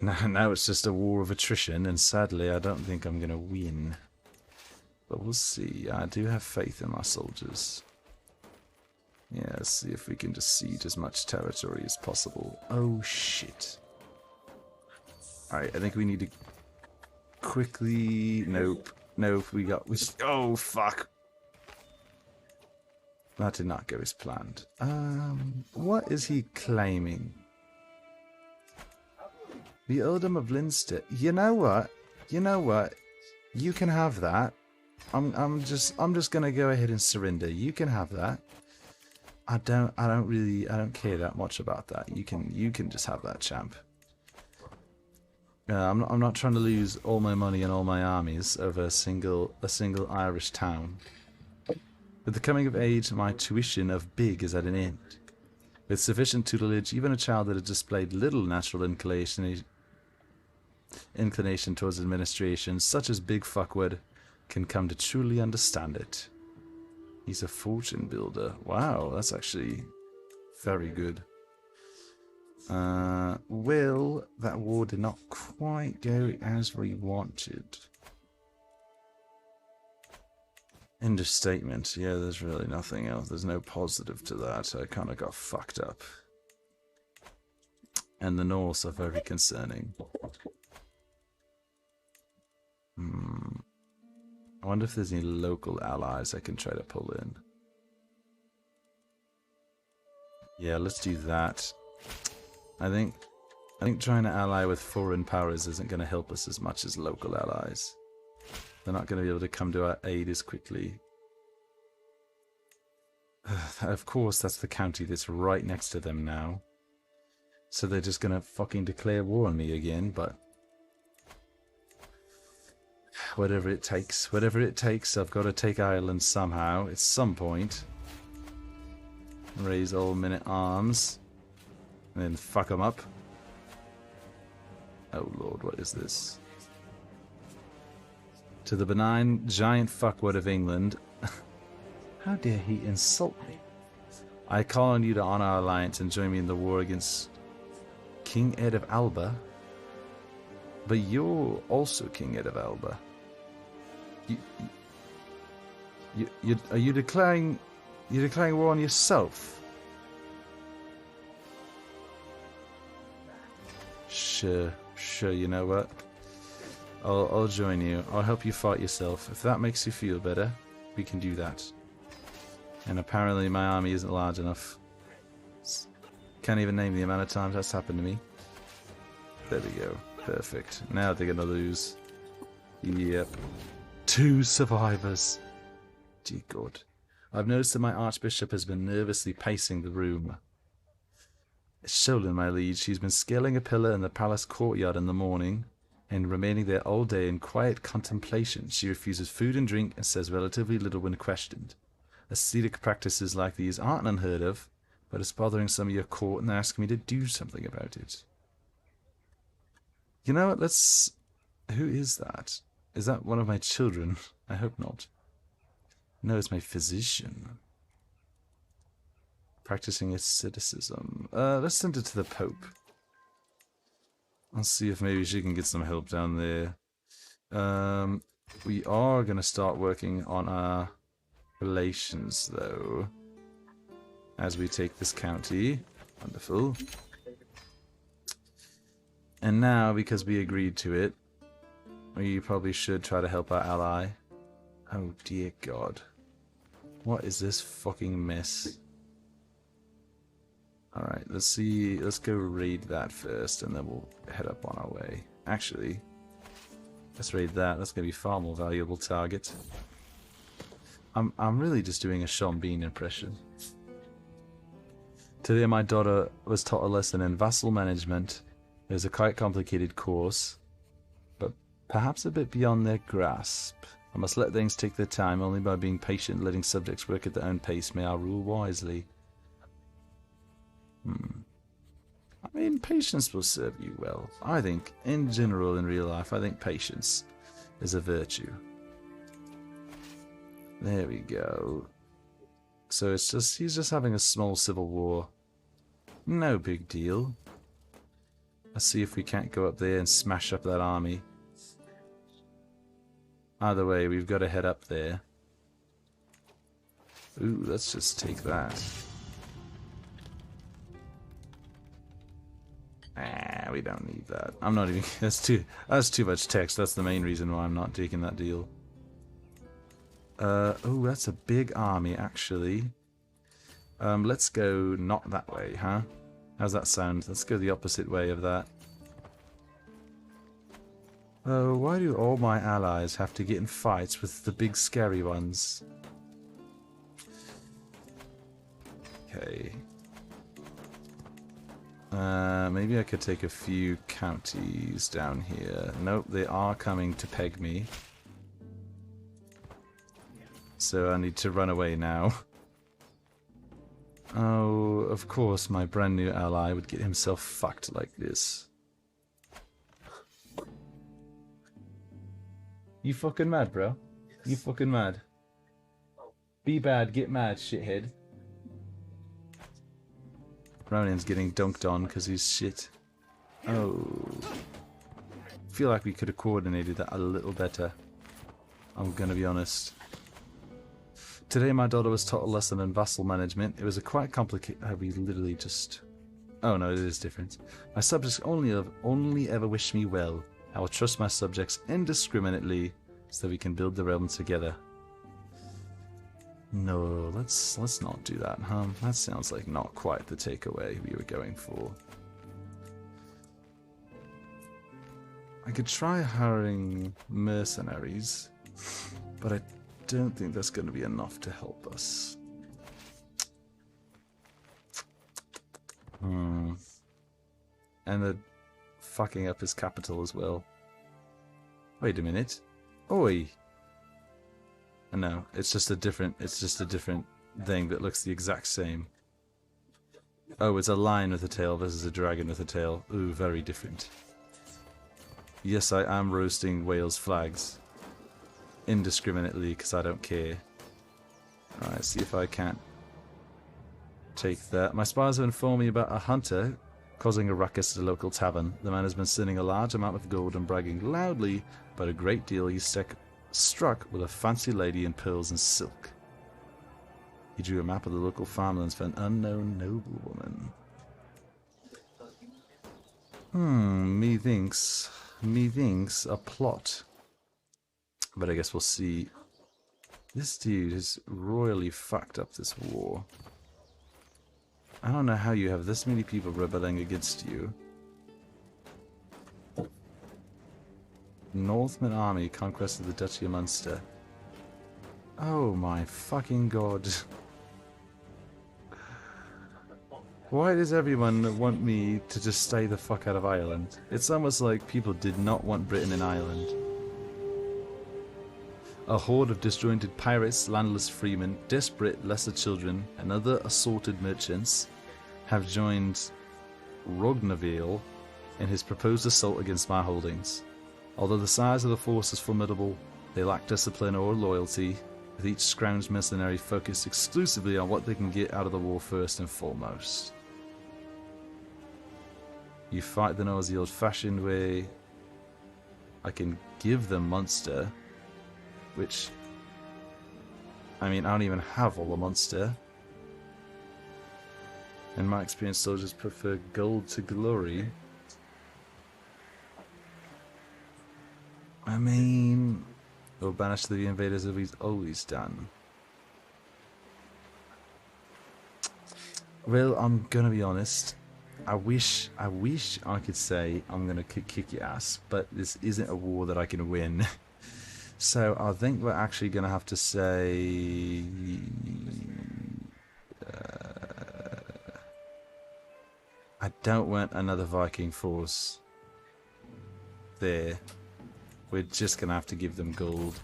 Now it's just a war of attrition, and sadly I don't think I'm gonna win. But we'll see. I do have faith in my soldiers. Yeah, let's see if we can just siege as much territory as possible. Oh shit. Alright, I think we need to quickly... Nope. Nope, oh fuck. That did not go as planned. What is he claiming? The Earldom of Leinster. You know what? You know what? You can have that. I'm just gonna go ahead and surrender. You can have that. I don't care that much about that. You can just have that, champ. I'm not trying to lose all my money and all my armies over a single Irish town. With the coming of age, my tuition of big is at an end. With sufficient tutelage, even a child that has displayed little natural inclination towards administration, such as Big Fuckwood, can come to truly understand it. He's a fortune builder. Wow, that's actually very good. Well, that war did not quite go as we wanted. Understatement. Yeah, there's really nothing else. There's no positive to that. I kind of got fucked up. And the Norse are very concerning. I wonder if there's any local allies I can try to pull in. Yeah, let's do that. I think I think trying to ally with foreign powers isn't going to help us as much as local allies. They're not going to be able to come to our aid as quickly. Of course, that's the county that's right next to them now. So they're just going to fucking declare war on me again, but... whatever it takes. Whatever it takes, I've got to take Ireland somehow, at some point. Raise old men-at-arms. And then fuck them up. Oh lord, what is this? To the benign giant fuckwit of England. How dare he insult me? I call on you to honor our alliance and join me in the war against King Ed of Alba. But you're also King Ed of Alba. Are you declaring war on yourself? Sure, you know what? I'll join you. I'll help you fight yourself. If that makes you feel better, we can do that. And apparently my army isn't large enough. Can't even name the amount of times that's happened to me. There we go. Perfect. Now they're gonna lose. Yep. 2 survivors. Dear God. I've noticed that my Archbishop has been nervously pacing the room. Sholin, my liege, she's been scaling a pillar in the palace courtyard in the morning and remaining there all day in quiet contemplation. She refuses food and drink and says relatively little when questioned. Ascetic practices like these aren't unheard of, but it's bothering some of your court and they're asking me to do something about it. You know what, let's... Who is that? Is that one of my children? I hope not. No, it's my physician. Practicing asceticism. Let's send it to the Pope. I'll see if maybe she can get some help down there. We are going to start working on our relations, though, as we take this county. Wonderful. And now, because we agreed to it, we probably should try to help our ally. Oh dear God. What is this fucking mess? Alright, let's see. Let's go raid that first, and then we'll head up on our way. Actually, let's raid that. That's going to be far more valuable target. I'm really just doing a Sean Bean impression. Today my daughter was taught a lesson in vassal management. It was a quite complicated course, but perhaps a bit beyond their grasp. I must let things take their time. Only by being patient and letting subjects work at their own pace may I rule wisely. I mean, patience will serve you well. I think, in general, in real life, I think patience is a virtue. There we go. So it's just, he's just having a small civil war. No big deal. Let's see if we can't go up there and smash up that army. Either way, we've got to head up there. Ooh, let's just take that. Ah, we don't need that. I'm not even... That's too much text. That's the main reason why I'm not taking that deal. Oh, that's a big army, actually. Let's go not that way, huh? How's that sound? Let's go the opposite way of that. Oh, why do all my allies have to get in fights with the big scary ones? Okay. Maybe I could take a few counties down here. Nope, they are coming to peg me. So I need to run away now. Oh, of course my brand new ally would get himself fucked like this. You fucking mad, bro? You fucking mad? Be bad, get mad, shithead. Ronin's getting dunked on because he's shit. Oh. I feel like we could have coordinated that a little better. I'm gonna be honest. Today my daughter was taught a lesson in vassal management. It was a quite complicated... we literally just... Oh no, it is different. My subjects only ever wish me well. I will trust my subjects indiscriminately so we can build the realm together. No, let's not do that, huh? That sounds like not quite the takeaway we were going for. I could try hiring mercenaries, but I don't think that's going to be enough to help us. And they're fucking up his capital as well. Wait a minute. Oi! No, it's just a different thing that looks the exact same. Oh, it's a lion with a tail versus a dragon with a tail. Ooh, very different. Yes, I am roasting Wales flags. Indiscriminately, because I don't care. Alright, see if I can't take that. My spies have informed me about a hunter causing a ruckus at a local tavern. The man has been sending a large amount of gold and bragging loudly about a great deal he's struck with a fancy lady in pearls and silk. He drew a map of the local farmlands for an unknown noblewoman. Methinks a plot. But I guess we'll see. This dude has royally fucked up this war. I don't know how you have this many people rebelling against you. Northman army, conquest of the Duchy of Munster. Oh my fucking god. Why does everyone want me to just stay the fuck out of Ireland? It's almost like people did not want Britain in Ireland. A horde of disjointed pirates, landless freemen, desperate lesser children, and other assorted merchants have joined Rognavale in his proposed assault against my holdings. Although the size of the force is formidable, they lack discipline or loyalty, with each scrounged mercenary focused exclusively on what they can get out of the war first and foremost. You fight the Aussie old-fashioned way. I can give them Munster, which, I mean, I don't even have all the Munster. In my experience, soldiers prefer gold to glory. I mean, or banish the invaders as we've always done. Well, I'm gonna be honest. I wish I could say I'm gonna kick your ass, but this isn't a war that I can win. So I think we're actually gonna have to say. I don't want another Viking force there. We're just gonna have to give them gold.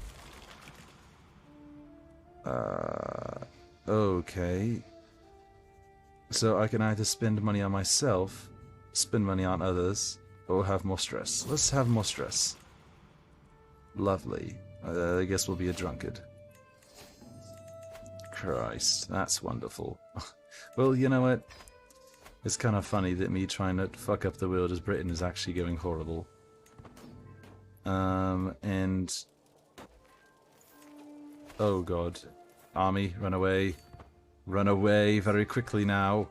Okay. So I can either spend money on myself, spend money on others, or have more stress. Let's have more stress. Lovely. I guess we'll be a drunkard. Christ, that's wonderful. Well, you know what? It's kind of funny that me trying to fuck up the world as Britain is actually going horrible. And... oh god. Army, run away. Run away very quickly now.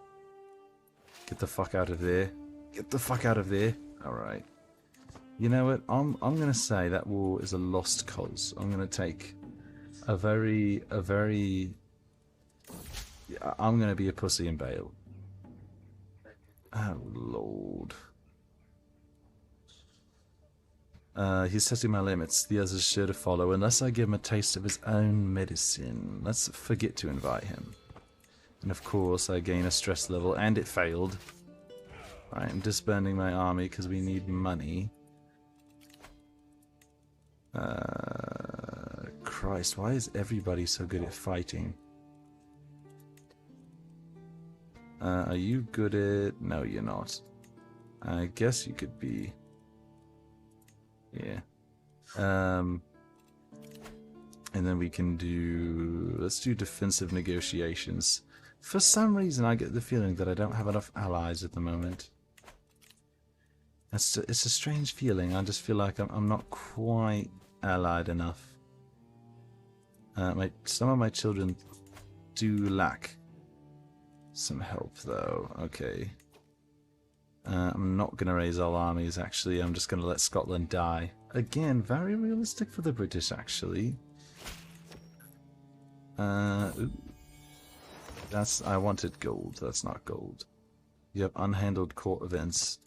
Get the fuck out of there. Get the fuck out of there. Alright. You know what? I'm gonna say that war is a lost cause. I'm gonna take a very... I'm gonna be a pussy and bail. Oh, Lord. He's setting my limits. The others are sure to follow, unless I give him a taste of his own medicine. Let's forget to invite him. And of course, I gain a stress level, and it failed. Right, I'm disbanding my army because we need money. Christ, why is everybody so good at fighting? Are you good at... no, you're not. I guess you could be... yeah. And then we can do... let's do defensive negotiations. For some reason, I get the feeling that I don't have enough allies at the moment. It's a strange feeling. I just feel like I'm not quite allied enough. Some of my children do lack some help, though. Okay. I'm not going to raise all armies, actually. I'm just going to let Scotland die. Again, very realistic for the British, actually. Ooh. I wanted gold. That's not gold. You have unhandled court events.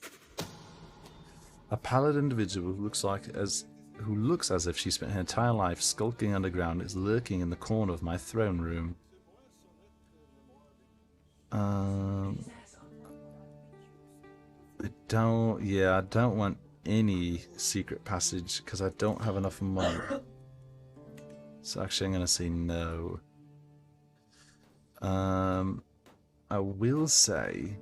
A pallid individual who looks as if she spent her entire life skulking underground is lurking in the corner of my throne room. I don't want any secret passage because I don't have enough money. So actually I'm going to say no. I will say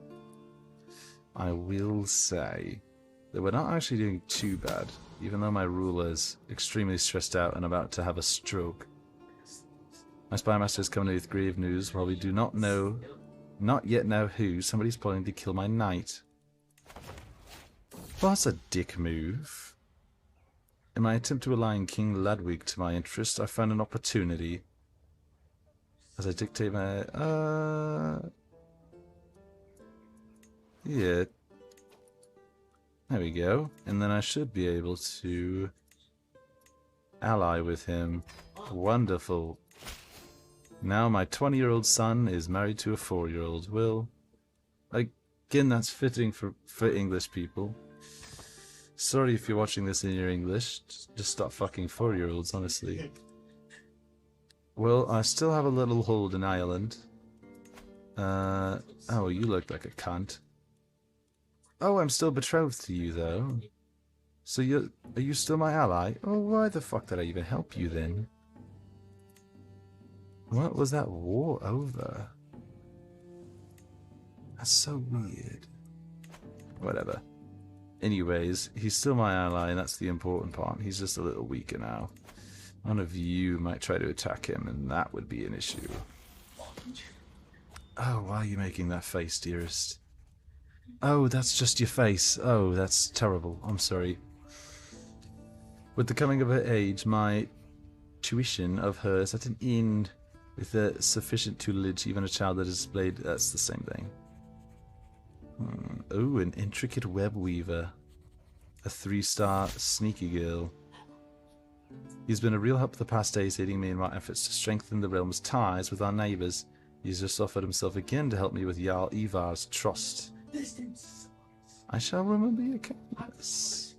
that we're not actually doing too bad, even though my ruler is extremely stressed out and about to have a stroke. My spy master is coming with grave news. While we do not yet know who, somebody's planning to kill my knight. Well, that's a dick move. In my attempt to align King Ludwig to my interest, I found an opportunity. As I dictate my... yeah. There we go. And then I should be able to ally with him. Wonderful. Now my 20-year-old son is married to a 4-year-old. Well, again, that's fitting for English people. Sorry if you're watching this in your English. Just stop fucking 4-year-olds, honestly. Well, I still have a little hold in Ireland. Oh, you look like a cunt. Oh, I'm still betrothed to you, though. So are you still my ally? Oh, why the fuck did I even help you, then? What was that war over? That's so weird. Whatever. Anyways, he's still my ally, and that's the important part. He's just a little weaker now. One of you might try to attack him, and that would be an issue. Oh, why are you making that face, dearest? Oh, that's just your face. Oh, that's terrible. I'm sorry. With the coming of her age, my tuition of her is at an end. With a sufficient tutelage, even a child that is displayed, that's the same thing. Oh, an intricate web weaver. A 3-star sneaky girl. He's been a real help the past days, aiding me in my efforts to strengthen the realm's ties with our neighbours. He's just offered himself again to help me with Jarl Ivar's trust. I shall remember your kindness.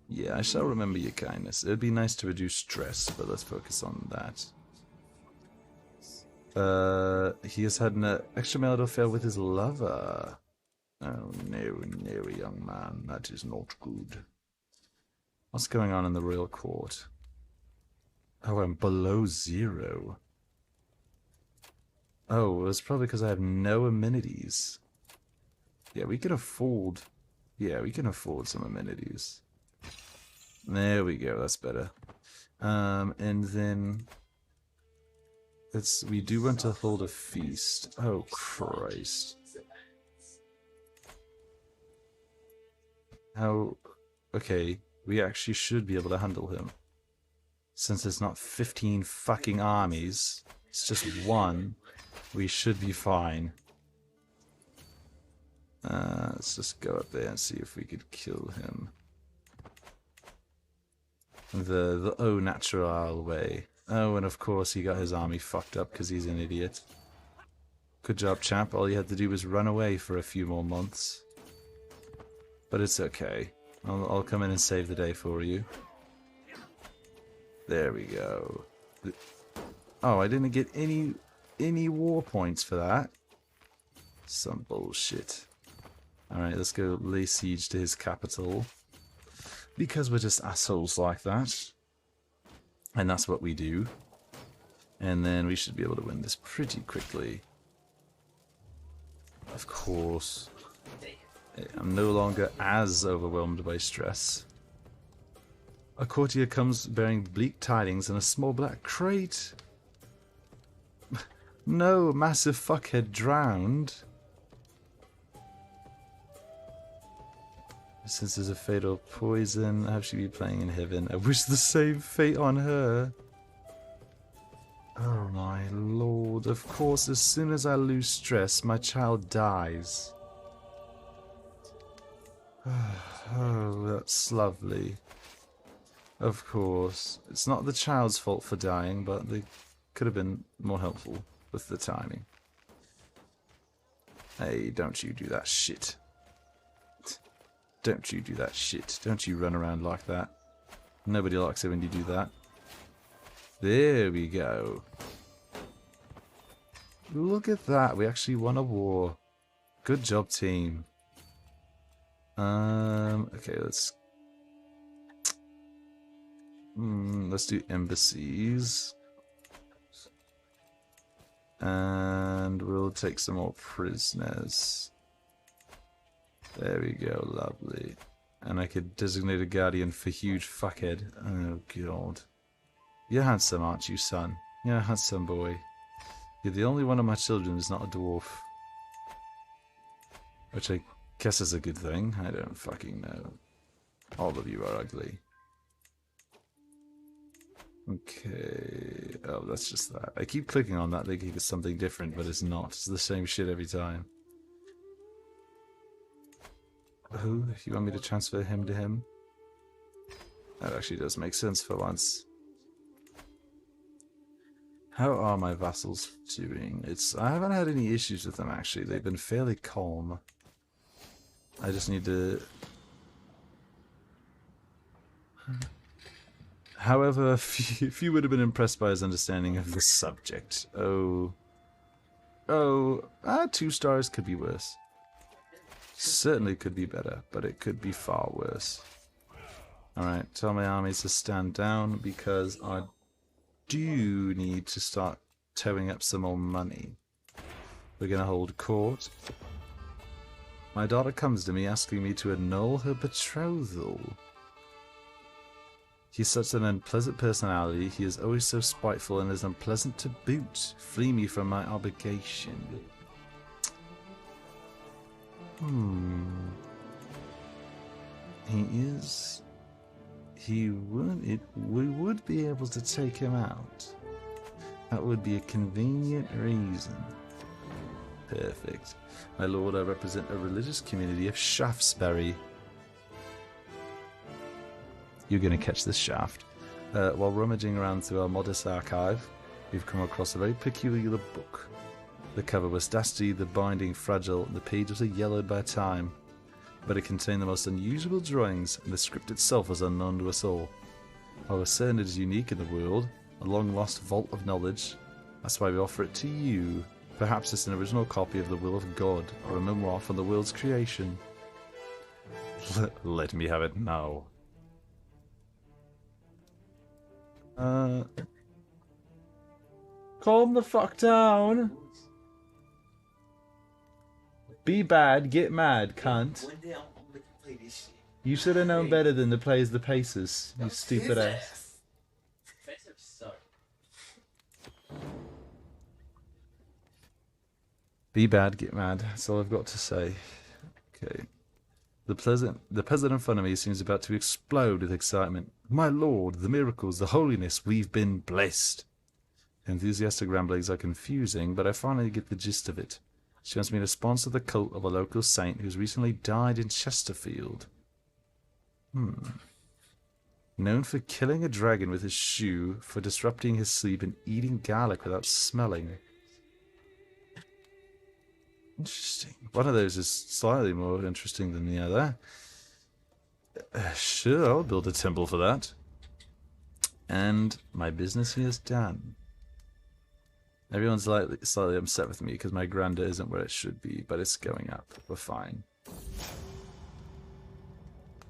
Yeah, I shall remember your kindness. It'd be nice to reduce stress, but let's focus on that. He has had an extramarital affair with his lover. Oh no, no, young man, that is not good. What's going on in the royal court? Oh, I'm below 0. Oh, it's probably because I have no amenities. Yeah, we can afford... yeah, we can afford some amenities. There we go, that's better. And then... we do want to hold a feast. Oh, Christ. How... okay, we actually should be able to handle him. Since it's not 15 fucking armies, it's just 1, we should be fine. Let's just go up there and see if we could kill him. The au natural way. Oh, and of course he got his army fucked up because he's an idiot. Good job, champ. All you had to do was run away for a few more months. But it's okay. I'll come in and save the day for you. There we go. Oh, I didn't get any war points for that. Some bullshit. Alright, let's go lay siege to his capital. Because we're just assholes like that. And that's what we do. And then we should be able to win this pretty quickly. Of course. I'm no longer as overwhelmed by stress. A courtier comes bearing bleak tidings in a small black crate. No, massive fuckhead drowned. Since there's a fatal poison, I hope she'll be playing in heaven. I wish the same fate on her. Oh my lord, of course, as soon as I lose stress, my child dies. Oh, that's lovely. Of course. It's not the child's fault for dying, but they could have been more helpful with the timing. Hey, don't you do that shit. Don't you do that shit. Don't you run around like that. Nobody likes it when you do that. There we go. Look at that. We actually won a war. Good job, team. Okay, let's do embassies. And we'll take some more prisoners. There we go, lovely. And I could designate a guardian for huge fuckhead. Oh, God. You're handsome, aren't you, son? You're a handsome boy. You're the only one of my children who's not a dwarf. Which I guess is a good thing. I don't fucking know. All of you are ugly. Okay. Oh, that's just that. I keep clicking on that thinking it's something different, but it's not. It's the same shit every time. Who? You want me to transfer him to him? That actually does make sense for once. How are my vassals doing? I haven't had any issues with them, actually. They've been fairly calm. I just need to... However, few would have been impressed by his understanding of the subject. 2 stars could be worse. Certainly could be better, but it could be far worse. Alright, tell my armies to stand down because I do need to start towing up some more money. We're going to hold court. My daughter comes to me asking me to annul her betrothal. He's such an unpleasant personality. He is always so spiteful and is unpleasant to boot. Free me from my obligation. We would be able to take him out. That would be a convenient reason. Perfect. My lord, I represent a religious community of Shaftesbury. You're going to catch this shaft. While rummaging around through our modest archive, we've come across a very peculiar book. The cover was dusty, the binding fragile, and the pages are yellowed by time. But it contained the most unusual drawings, and the script itself was unknown to us all. I was certain it is unique in the world, a long-lost vault of knowledge. That's why we offer it to you. Perhaps it's an original copy of the Will of God, or a memoir from the world's creation. Let me have it now. Calm the fuck down. Be bad, get mad, cunt. You should have known better than to play as the Pacers, you stupid ass. Be bad, get mad. That's all I've got to say. Okay. The peasant in front of me seems about to explode with excitement. My lord, the miracles, the holiness, we've been blessed. Enthusiastic ramblings are confusing, but I finally get the gist of it. She wants me to sponsor the cult of a local saint who's recently died in Chesterfield. Known for killing a dragon with his shoe, for disrupting his sleep and eating garlic without smelling. Interesting. One of those is slightly more interesting than the other. Sure, I'll build a temple for that. And my business here is done. Everyone's slightly upset with me because my grandeur isn't where it should be, but it's going up. We're fine.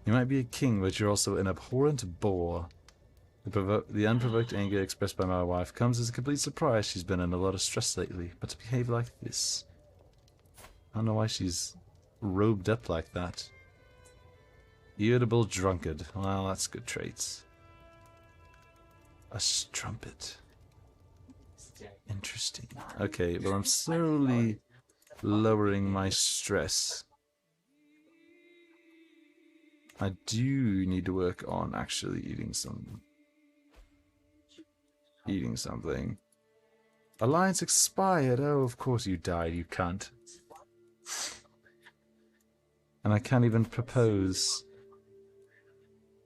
You might be a king, but you're also an abhorrent bore. The unprovoked anger expressed by my wife comes as a complete surprise. She's been in a lot of stress lately, but to behave like this... I don't know why she's robed up like that. Irritable drunkard. Well, that's good traits. A strumpet. Interesting. Okay, well, I'm slowly lowering my stress. I do need to work on actually eating something. Alliance expired. Oh, of course you died, you cunt. And I can't even propose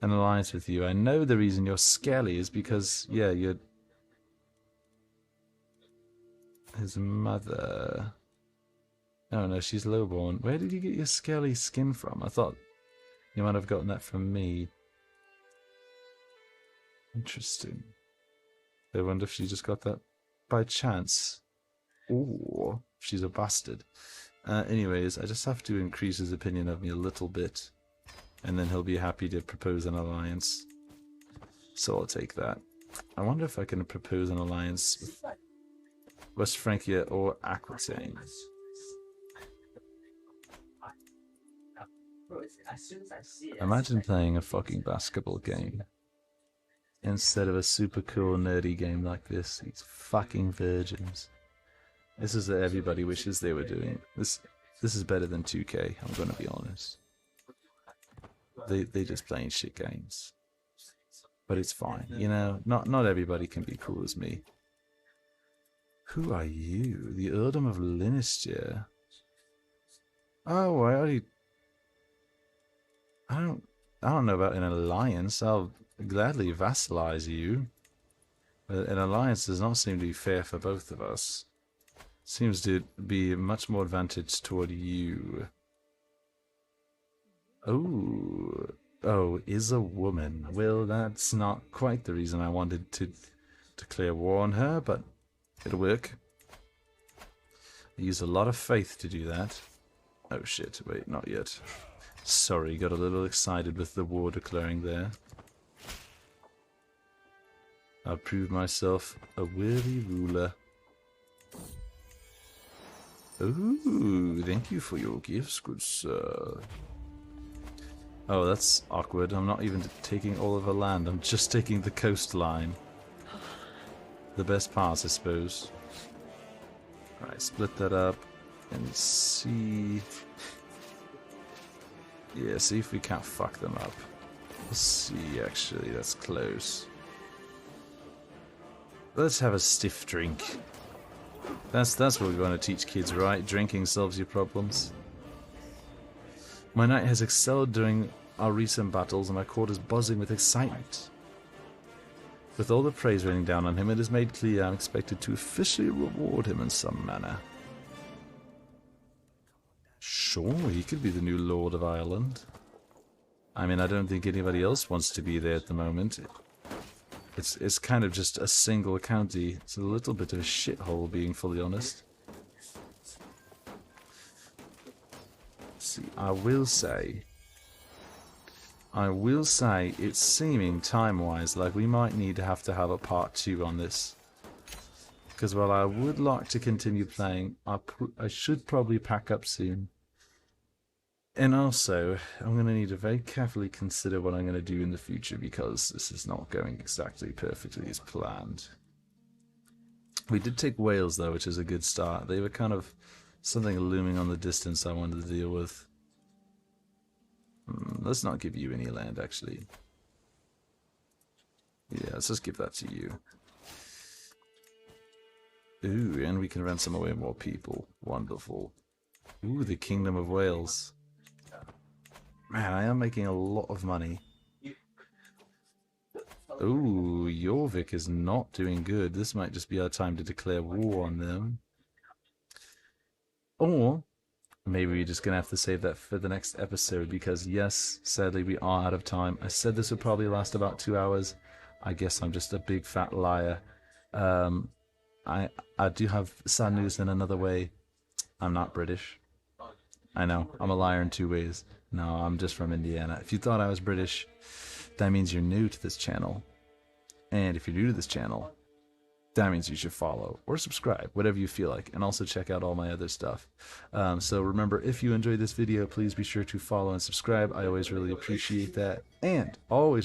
an alliance with you. I know the reason you're scaly is because, yeah, you're... His mother... Oh no, she's lowborn. Where did you get your scaly skin from? I thought You might have gotten that from me. Interesting. I wonder if she just got that by chance. Or she's a bastard. Anyways, I just have to increase his opinion of me a little bit. And then he'll be happy to propose an alliance. So I'll take that. I wonder if I can propose an alliance with West Francia or Aquitaine. Imagine playing a fucking basketball game instead of a super cool nerdy game like this. These fucking virgins. This is what everybody wishes they were doing. This is better than 2K, I'm gonna be honest. They just playing shit games. But it's fine, you know, not everybody can be cool as me. Who are you? The Earldom of Linister. Oh, I don't know about an alliance. I'll gladly vassalize you. But an alliance does not seem to be fair for both of us. Seems to be much more advantage toward you. Oh, is a woman. Well, that's not quite the reason I wanted to declare war on her, but it'll work. I use a lot of faith to do that. Oh shit, wait, not yet. Sorry, got a little excited with the war declaring there. I'll prove myself a worthy ruler. Ooh, thank you for your gifts, good sir. Oh, that's awkward. I'm not even taking all of her land. I'm just taking the coastline. The best parts, I suppose. Alright, split that up and see... Yeah, see if we can't fuck them up. Let's see, actually, that's close. Let's have a stiff drink. That's what we want to teach kids, right? Drinking solves your problems. My knight has excelled during our recent battles, and my court is buzzing with excitement. With all the praise raining down on him, it is made clear I'm expected to officially reward him in some manner. Sure, he could be the new Lord of Ireland. I mean, I don't think anybody else wants to be there at the moment. It's kind of just a single county. It's a little bit of a shithole, being fully honest. See, I will say it's seeming time-wise like we might need to have a part 2 on this. Because while I would like to continue playing, I should probably pack up soon. And also, I'm going to need to very carefully consider what I'm going to do in the future, because this is not going exactly perfectly as planned. We did take Wales, though, which is a good start. They were kind of something looming on the distance I wanted to deal with. Let's not give you any land, actually. Yeah, let's just give that to you. Ooh, and we can ransom away more people. Wonderful. Ooh, the Kingdom of Wales. Man, I am making a lot of money. Ooh, Jorvik is not doing good. This might just be our time to declare war on them. Or maybe we're just going to have to save that for the next episode, because yes, sadly we are out of time. I said this would probably last about 2 hours. I guess I'm just a big fat liar. I do have sad news in another way. I'm not British. I know, I'm a liar in 2 ways. No, I'm just from Indiana. If you thought I was British, that means you're new to this channel. And if you're new to this channel, that means you should follow or subscribe, whatever you feel like. And also check out all my other stuff. So remember, if you enjoyed this video, please be sure to follow and subscribe. I always really appreciate that. And always